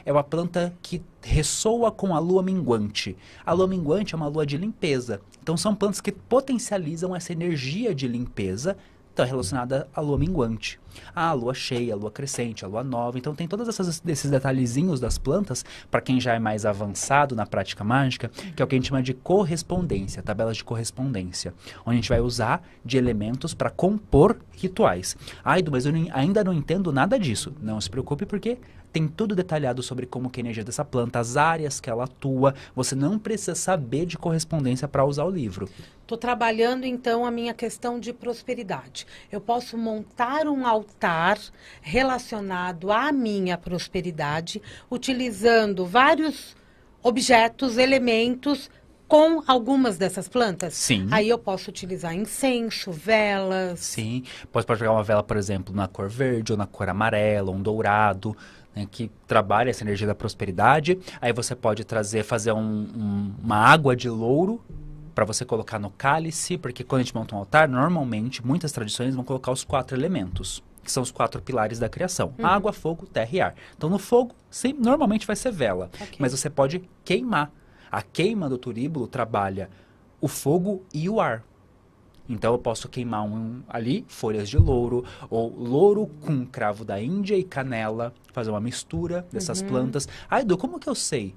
é uma planta que ressoa com a lua minguante. A lua minguante é uma lua de limpeza. Então, são plantas que potencializam essa energia de limpeza. Então, é relacionada à lua minguante. A lua cheia, a lua crescente, a lua nova. Então, tem todos esses detalhezinhos das plantas, para quem já é mais avançado na prática mágica, que é o que a gente chama de correspondência, tabelas de correspondência, onde a gente vai usar de elementos para compor rituais. Edu, mas eu ainda não entendo nada disso. Não se preocupe, porque tem tudo detalhado sobre como que é a energia dessa planta, as áreas que ela atua. Você não precisa saber de correspondência para usar o livro. Estou trabalhando, então, a minha questão de prosperidade. Eu posso montar um altar relacionado à minha prosperidade, utilizando vários objetos, elementos, com algumas dessas plantas? Sim. Aí eu posso utilizar incenso, velas. Sim. Pode jogar uma vela, por exemplo, na cor verde ou na cor amarela, um dourado, né, que trabalha essa energia da prosperidade. Aí você pode fazer uma água de louro para você colocar no cálice, porque quando a gente monta um altar, normalmente, muitas tradições vão colocar os 4 elementos, que são os 4 pilares da criação. Água, fogo, terra e ar. Então, no fogo, normalmente vai ser vela, mas você pode queimar. A queima do turíbulo trabalha o fogo e o ar. Então, eu posso queimar ali folhas de louro, ou louro com cravo da Índia e canela, fazer uma mistura dessas plantas. Edu, como que eu sei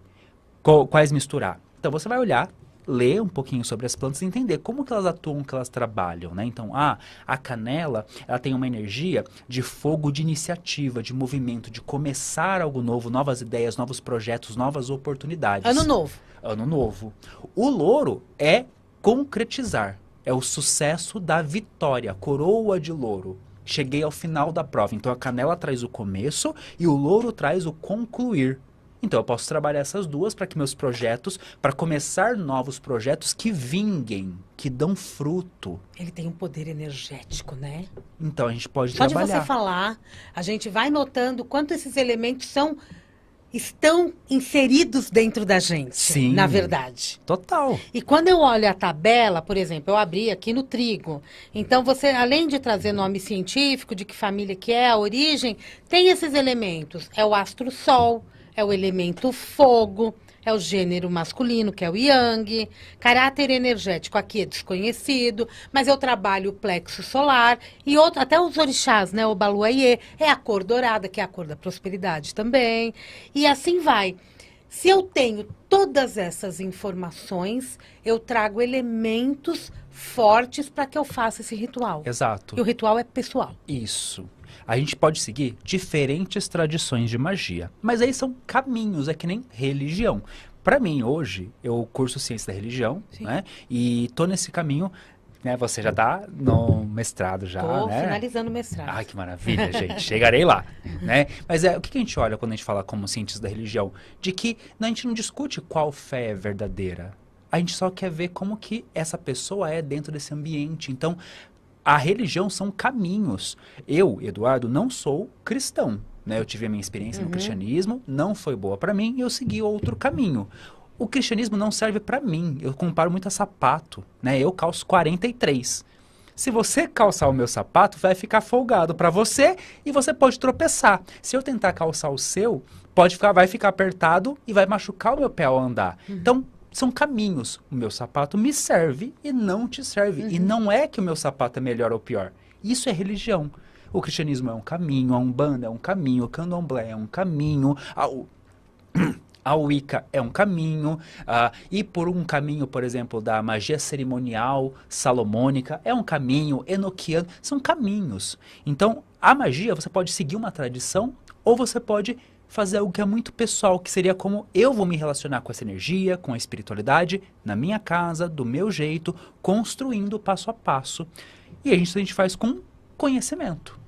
quais misturar? Então, você vai olhar, ler um pouquinho sobre as plantas e entender como que elas atuam, que elas trabalham, né? Então, a canela, ela tem uma energia de fogo, de iniciativa, de movimento, de começar algo novo, novas ideias, novos projetos, novas oportunidades. Ano novo. Ano novo. O louro é concretizar, é o sucesso da vitória, coroa de louro. Cheguei ao final da prova. Então, a canela traz o começo e o louro traz o concluir. Então, eu posso trabalhar essas duas para que meus projetos, para começar novos projetos que vinguem, que dão fruto. Ele tem um poder energético, né? Então, a gente pode Só trabalhar. de você falar, a gente vai notando quanto esses elementos estão inseridos dentro da gente, Sim. na verdade. Total. E quando eu olho a tabela, por exemplo, eu abri aqui no trigo. Então, você, além de trazer nome científico, de que família que é, a origem, tem esses elementos. É o astro sol, é o elemento fogo, é o gênero masculino, que é o yang. Caráter energético aqui é desconhecido, mas eu trabalho o plexo solar e até os orixás, né? O Baluayê, é a cor dourada, que é a cor da prosperidade também. E assim vai. Se eu tenho todas essas informações, eu trago elementos fortes para que eu faça esse ritual. Exato. E o ritual é pessoal. Isso. A gente pode seguir diferentes tradições de magia, mas aí são caminhos, é que nem religião. Para mim, hoje, eu curso ciência da religião, né? E tô nesse caminho, né? Você já tá no mestrado já, Tô né? finalizando o mestrado. Ai, que maravilha, gente. Chegarei lá, né? Mas o que a gente olha quando a gente fala como cientista da religião? De que a gente não discute qual fé é verdadeira. A gente só quer ver como que essa pessoa é dentro desse ambiente. Então, a religião são caminhos. Eu, Eduardo, não sou cristão, né? Eu tive a minha experiência no cristianismo, não foi boa para mim e eu segui outro caminho. O cristianismo não serve para mim. Eu comparo muito a sapato, né? Eu calço 43. Se você calçar o meu sapato, vai ficar folgado para você e você pode tropeçar. Se eu tentar calçar o seu, vai ficar apertado e vai machucar o meu pé ao andar. Então, são caminhos. O meu sapato me serve e não te serve. E não é que o meu sapato é melhor ou pior. Isso é religião. O cristianismo é um caminho, a Umbanda é um caminho, o Candomblé é um caminho, a Wicca é um caminho, e por um caminho, por exemplo, da magia cerimonial salomônica, é um caminho, enoquiano, são caminhos. Então, a magia, você pode seguir uma tradição, ou você pode fazer algo que é muito pessoal, que seria como eu vou me relacionar com essa energia, com a espiritualidade, na minha casa, do meu jeito, construindo passo a passo. E a gente faz com conhecimento.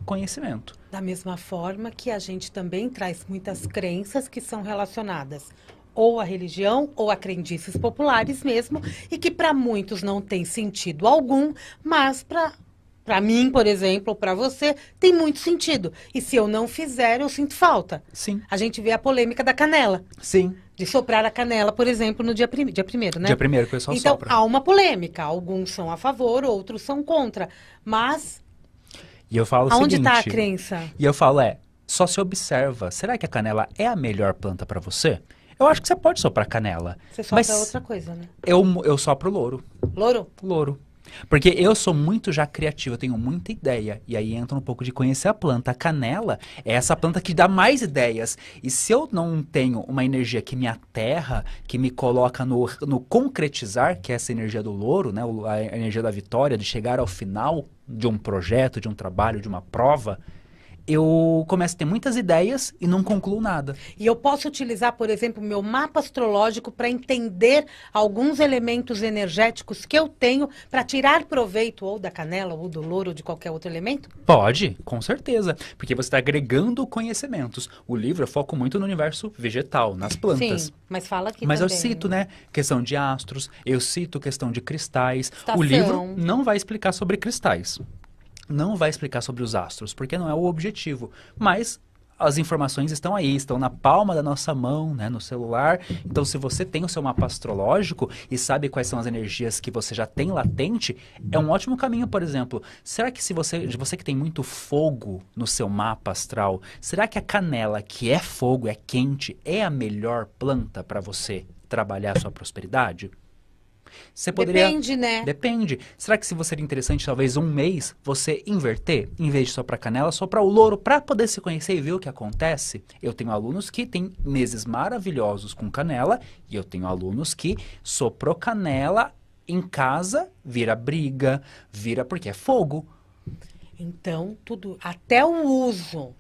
Conhecimento. Da mesma forma que a gente também traz muitas crenças que são relacionadas ou à religião ou a crendices populares mesmo, e que para muitos não tem sentido algum, mas para mim, por exemplo, ou para você, tem muito sentido. E se eu não fizer, eu sinto falta. Sim. A gente vê a polêmica da canela. Sim. De soprar a canela, por exemplo, no dia primeiro, né? Dia primeiro, que o pessoal então, sopra. há uma polêmica. Alguns são a favor, outros são contra. Mas E eu falo o aonde seguinte, está a crença? E eu falo, só se observa, será que a canela é a melhor planta para você? Eu acho que você pode soprar canela. Você sopra mas outra coisa, né? eu sopro louro. Louro? Louro. Porque eu sou muito já criativo, eu tenho muita ideia. E aí entra um pouco de conhecer a planta. A canela é essa planta que dá mais ideias. E se eu não tenho uma energia que me aterra, que me coloca no concretizar, que é essa energia do louro, né? A energia da vitória, de chegar ao final de um projeto, de um trabalho, de uma prova, eu começo a ter muitas ideias e não concluo nada. E eu posso utilizar, por exemplo, meu mapa astrológico para entender alguns elementos energéticos que eu tenho para tirar proveito ou da canela, ou do louro, ou de qualquer outro elemento? Pode, com certeza. Porque você está agregando conhecimentos. O livro eu foco muito no universo vegetal, nas plantas. Sim, mas fala aqui Mas também. eu cito, né, questão de astros, eu cito questão de cristais. Estação. O livro não vai explicar sobre cristais. Não vai explicar sobre os astros, porque não é o objetivo. Mas as informações estão aí, estão na palma da nossa mão, né, no celular. Então, se você tem o seu mapa astrológico e sabe quais são as energias que você já tem latente, é um ótimo caminho, por exemplo. Será que se você que tem muito fogo no seu mapa astral, será que a canela, que é fogo, é quente, é a melhor planta para você trabalhar a sua prosperidade? Você poderia... Depende, né? Depende. Será que se você seria interessante, talvez um mês, você inverter, em vez de soprar canela, soprar o louro, para poder se conhecer e ver o que acontece? Eu tenho alunos que têm meses maravilhosos com canela, e eu tenho alunos que soprou canela em casa, vira briga, porque é fogo. Então, tudo, até o uso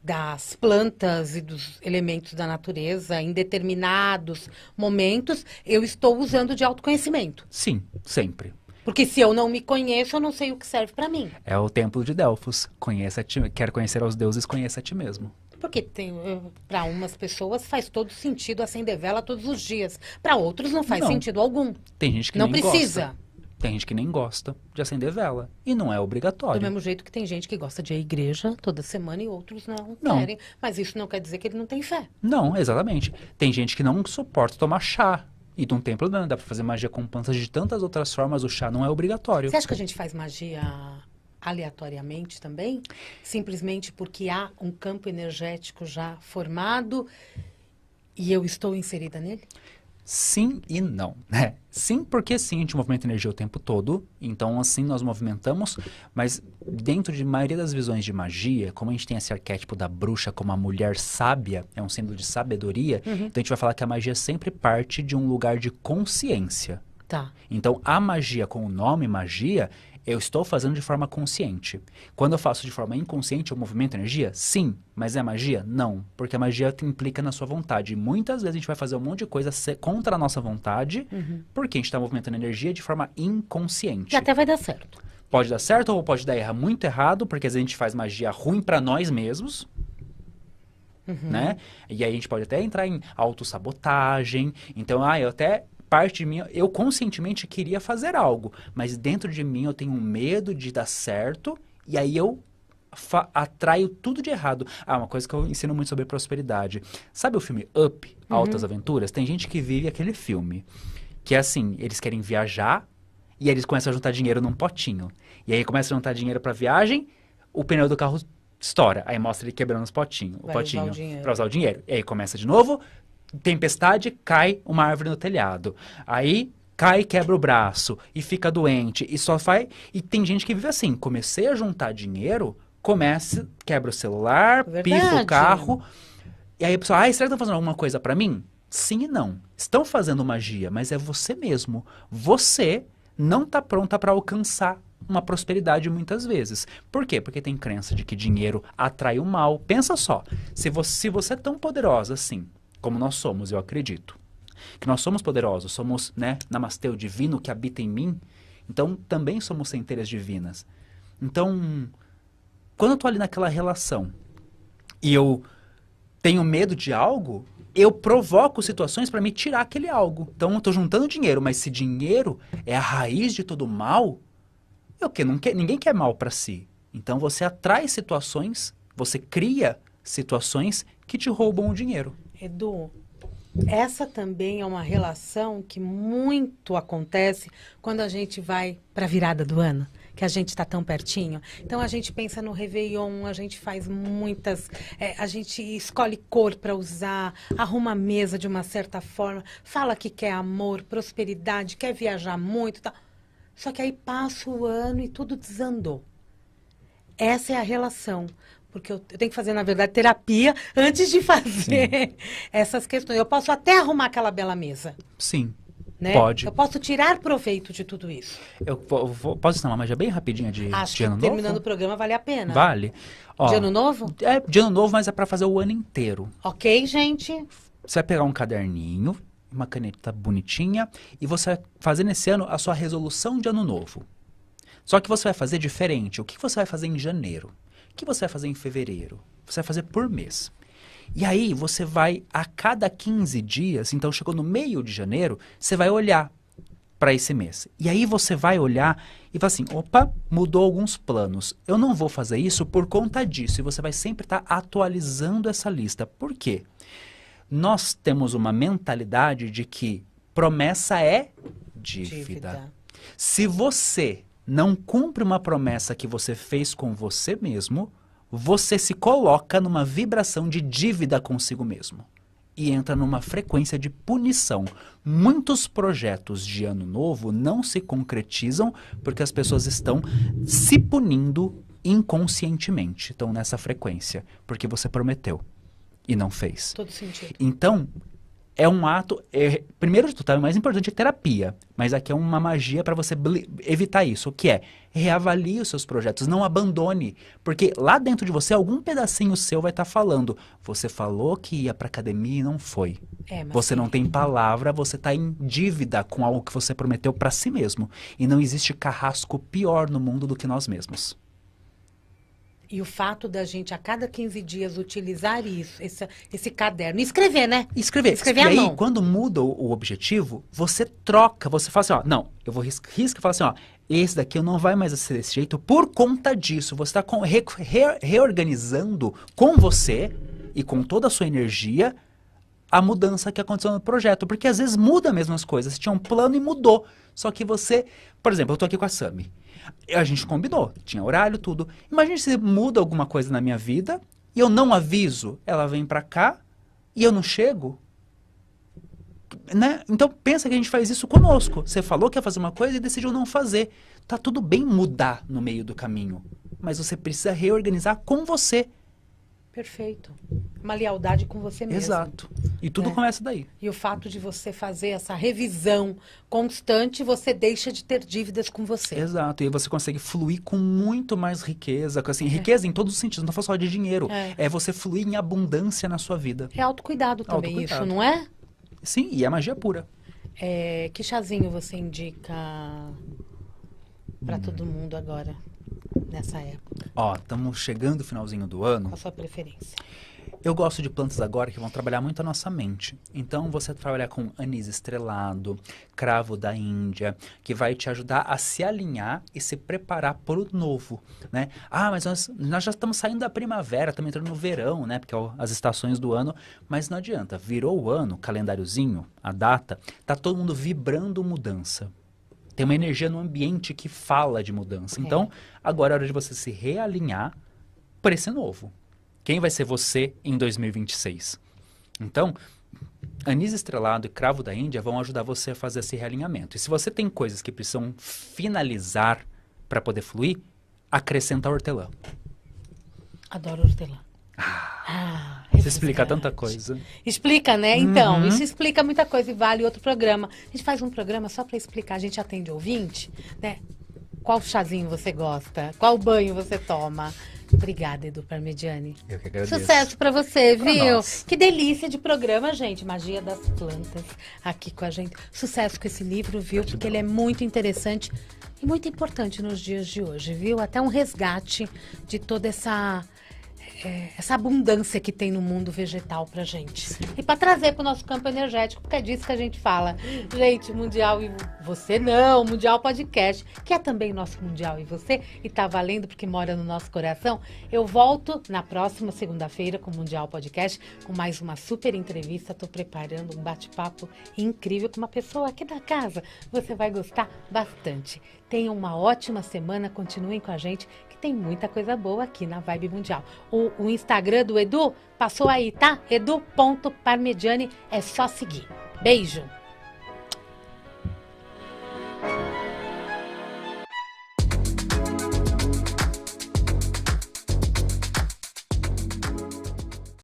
das plantas e dos elementos da natureza em determinados momentos, eu estou usando de autoconhecimento. Sim, sempre. Porque se eu não me conheço, eu não sei o que serve para mim. É o templo de Delfos. Quer conhecer aos deuses, conheça a ti mesmo. Porque para umas pessoas faz todo sentido acender vela todos os dias. Para outros não faz sentido algum. Tem gente que não nem precisa. Gosta. Tem gente que nem gosta de acender vela. E não é obrigatório. Do mesmo jeito que tem gente que gosta de ir à igreja toda semana e outros não querem. Mas isso não quer dizer que ele não tem fé. Não, exatamente. Tem gente que não suporta tomar chá. E não tem problema, dá pra fazer magia com plantas de tantas outras formas, o chá não é obrigatório. Você acha que a gente faz magia aleatoriamente também? Simplesmente porque há um campo energético já formado e eu estou inserida nele? Sim e não, né? Sim, porque sim, a gente movimenta energia o tempo todo, então assim nós movimentamos, mas dentro de maioria das visões de magia, como a gente tem esse arquétipo da bruxa como a mulher sábia, é um símbolo de sabedoria, então a gente vai falar que a magia sempre parte de um lugar de consciência. Tá. Então a magia com o nome magia, eu estou fazendo de forma consciente. Quando eu faço de forma inconsciente, eu movimento energia? Sim. Mas é magia? Não. Porque a magia implica na sua vontade. E muitas vezes a gente vai fazer um monte de coisa contra a nossa vontade, porque a gente está movimentando energia de forma inconsciente. E até vai dar certo. Pode dar certo ou pode dar muito errado, porque às vezes a gente faz magia ruim para nós mesmos. Né? E aí a gente pode até entrar em autossabotagem. Então, eu até... parte de mim, eu conscientemente queria fazer algo, mas dentro de mim eu tenho um medo de dar certo, e aí eu atraio tudo de errado. Uma coisa que eu ensino muito sobre prosperidade. Sabe o filme Up, Altas Aventuras? Tem gente que vive aquele filme, que é assim, eles querem viajar, E aí eles começam a juntar dinheiro num potinho. E aí começam a juntar dinheiro pra viagem, o pneu do carro estoura. Aí mostra ele quebrando os potinhos, o Vai usar potinho o dinheiro. pra usar o dinheiro. E aí começa de novo, tempestade, cai uma árvore no telhado. Aí cai e quebra o braço e fica doente e só faz... E tem gente que vive assim, comecei a juntar dinheiro, quebra o celular, pifa o Verdade. carro. E aí a pessoa, será que estão fazendo alguma coisa pra mim? Sim e não. Estão fazendo magia, mas é você mesmo. Você não está pronta para alcançar uma prosperidade muitas vezes. Por quê? Porque tem crença de que dinheiro atrai o mal. Pensa só, se você é tão poderosa assim, como nós somos, eu acredito, que nós somos poderosos, somos, né, Namastê, o divino que habita em mim, então também somos centelhas divinas. Então, quando eu tô ali naquela relação e eu tenho medo de algo, eu provoco situações para me tirar aquele algo. Então, eu tô juntando dinheiro, mas se dinheiro é a raiz de todo mal, ninguém quer mal para si. Então, você atrai situações, você cria situações que te roubam o dinheiro. Edu, essa também é uma relação que muito acontece quando a gente vai para a virada do ano, que a gente está tão pertinho. Então a gente pensa no Réveillon, a gente faz muitas, a gente escolhe cor para usar, arruma a mesa de uma certa forma, fala que quer amor, prosperidade, quer viajar muito, tá? Só que aí passa o ano e tudo desandou. Essa é a relação. Porque eu tenho que fazer, na verdade, terapia antes de fazer essas questões. Eu posso até arrumar aquela bela mesa. Sim, Né? pode. Eu posso tirar proveito de tudo isso. Posso ensinar uma magia bem rapidinha de Acho de que ano terminando o novo? programa vale a pena. Vale. Ó, De ano novo? É de ano novo, mas é para fazer o ano inteiro. Ok, gente? Você vai pegar um caderninho, uma caneta bonitinha, e você vai fazer nesse ano a sua resolução de ano novo. Só que você vai fazer diferente. O que você vai fazer em janeiro? O que você vai fazer em fevereiro? Você vai fazer por mês. E aí você vai, a cada 15 dias, então chegou no meio de janeiro, você vai olhar para esse mês. E aí você vai olhar e vai assim, opa, mudou alguns planos. Eu não vou fazer isso por conta disso. E você vai sempre estar atualizando essa lista. Por quê? Nós temos uma mentalidade de que promessa é dívida. Se você não cumpre uma promessa que você fez com você mesmo, você se coloca numa vibração de dívida consigo mesmo e entra numa frequência de punição. Muitos projetos de ano novo não se concretizam porque as pessoas estão se punindo inconscientemente. Estão nessa frequência, porque você prometeu e não fez. Todo sentido. Então, é um ato, primeiro de tudo, tá? O mais importante é terapia, mas aqui é uma magia para você evitar isso, que é reavalie os seus projetos, não abandone, porque lá dentro de você, algum pedacinho seu vai estar falando, você falou que ia para academia e não foi. Mas Você não tem palavra, você está em dívida com algo que você prometeu para si mesmo. E não existe carrasco pior no mundo do que nós mesmos. E o fato da gente, a cada 15 dias, utilizar isso, esse caderno. E escrever, né? Escrever. Escrever E à aí, mão. quando muda o objetivo, você troca, você fala assim, ó, não, eu vou risca e fala assim, ó, esse daqui eu não vai mais ser desse jeito por conta disso. Você está reorganizando com você e com toda a sua energia a mudança que aconteceu no projeto. Porque às vezes muda mesmo as coisas. Você tinha um plano e mudou. Só que você, por exemplo, eu tô aqui com a Sami. A gente combinou, tinha horário, tudo. Imagina se muda alguma coisa na minha vida e eu não aviso, ela vem pra cá e eu não chego. Né? Então pensa que a gente faz isso conosco. Você falou que ia fazer uma coisa e decidiu não fazer. Tá tudo bem mudar no meio do caminho, mas você precisa reorganizar com você. Perfeito. Uma lealdade com você mesmo. Exato. E tudo começa daí. E o fato de você fazer essa revisão constante, você deixa de ter dívidas com você. Exato. E aí você consegue fluir com muito mais riqueza. Assim, riqueza em todos os sentidos, não foi só de dinheiro. É você fluir em abundância na sua vida. É autocuidado também Autocuidado. isso, não é? Sim, e é magia pura. Que chazinho você indica para todo mundo agora, nessa época? Ó, estamos chegando no finalzinho do ano. Qual a sua preferência? Eu gosto de plantas agora que vão trabalhar muito a nossa mente. Então, você trabalhar com anis estrelado, cravo da Índia, que vai te ajudar a se alinhar e se preparar para o novo, né? Ah, mas nós já estamos saindo da primavera, estamos entrando no verão, né? Porque é as estações do ano. Mas não adianta, virou o ano, calendáriozinho, a data, tá todo mundo vibrando mudança. Tem uma energia no ambiente que fala de mudança. Então, agora é hora de você se realinhar para esse novo. Quem vai ser você em 2026? Então, Anis Estrelado e Cravo da Índia vão ajudar você a fazer esse realinhamento. E se você tem coisas que precisam finalizar para poder fluir, acrescenta hortelã. Adoro hortelã. Isso explica tanta coisa. Explica, né? Então, isso explica muita coisa e vale outro programa. A gente faz um programa só para explicar. A gente atende ouvinte, né? Qual chazinho você gosta? Qual banho você toma? Obrigada, Edu Parmigiani. Eu que agradeço. Sucesso pra você, Pra viu? nós. Que delícia de programa, gente. Magia das plantas aqui com a gente. Sucesso com esse livro, viu? Porque ele é muito interessante e muito importante nos dias de hoje, viu? Até um resgate de toda essa abundância que tem no mundo vegetal pra gente. E pra trazer pro nosso campo energético, porque é disso que a gente fala. Gente, Mundial e você não, Mundial Podcast, que é também nosso Mundial e você, e tá valendo porque mora no nosso coração. Eu volto na próxima segunda-feira com o Mundial Podcast, com mais uma super entrevista. Tô preparando um bate-papo incrível com uma pessoa aqui da casa. Você vai gostar bastante. Tenham uma ótima semana, continuem com a gente, que tem muita coisa boa aqui na Vibe Mundial. O Instagram do Edu passou aí, tá? edu.parmigiani, é só seguir. Beijo!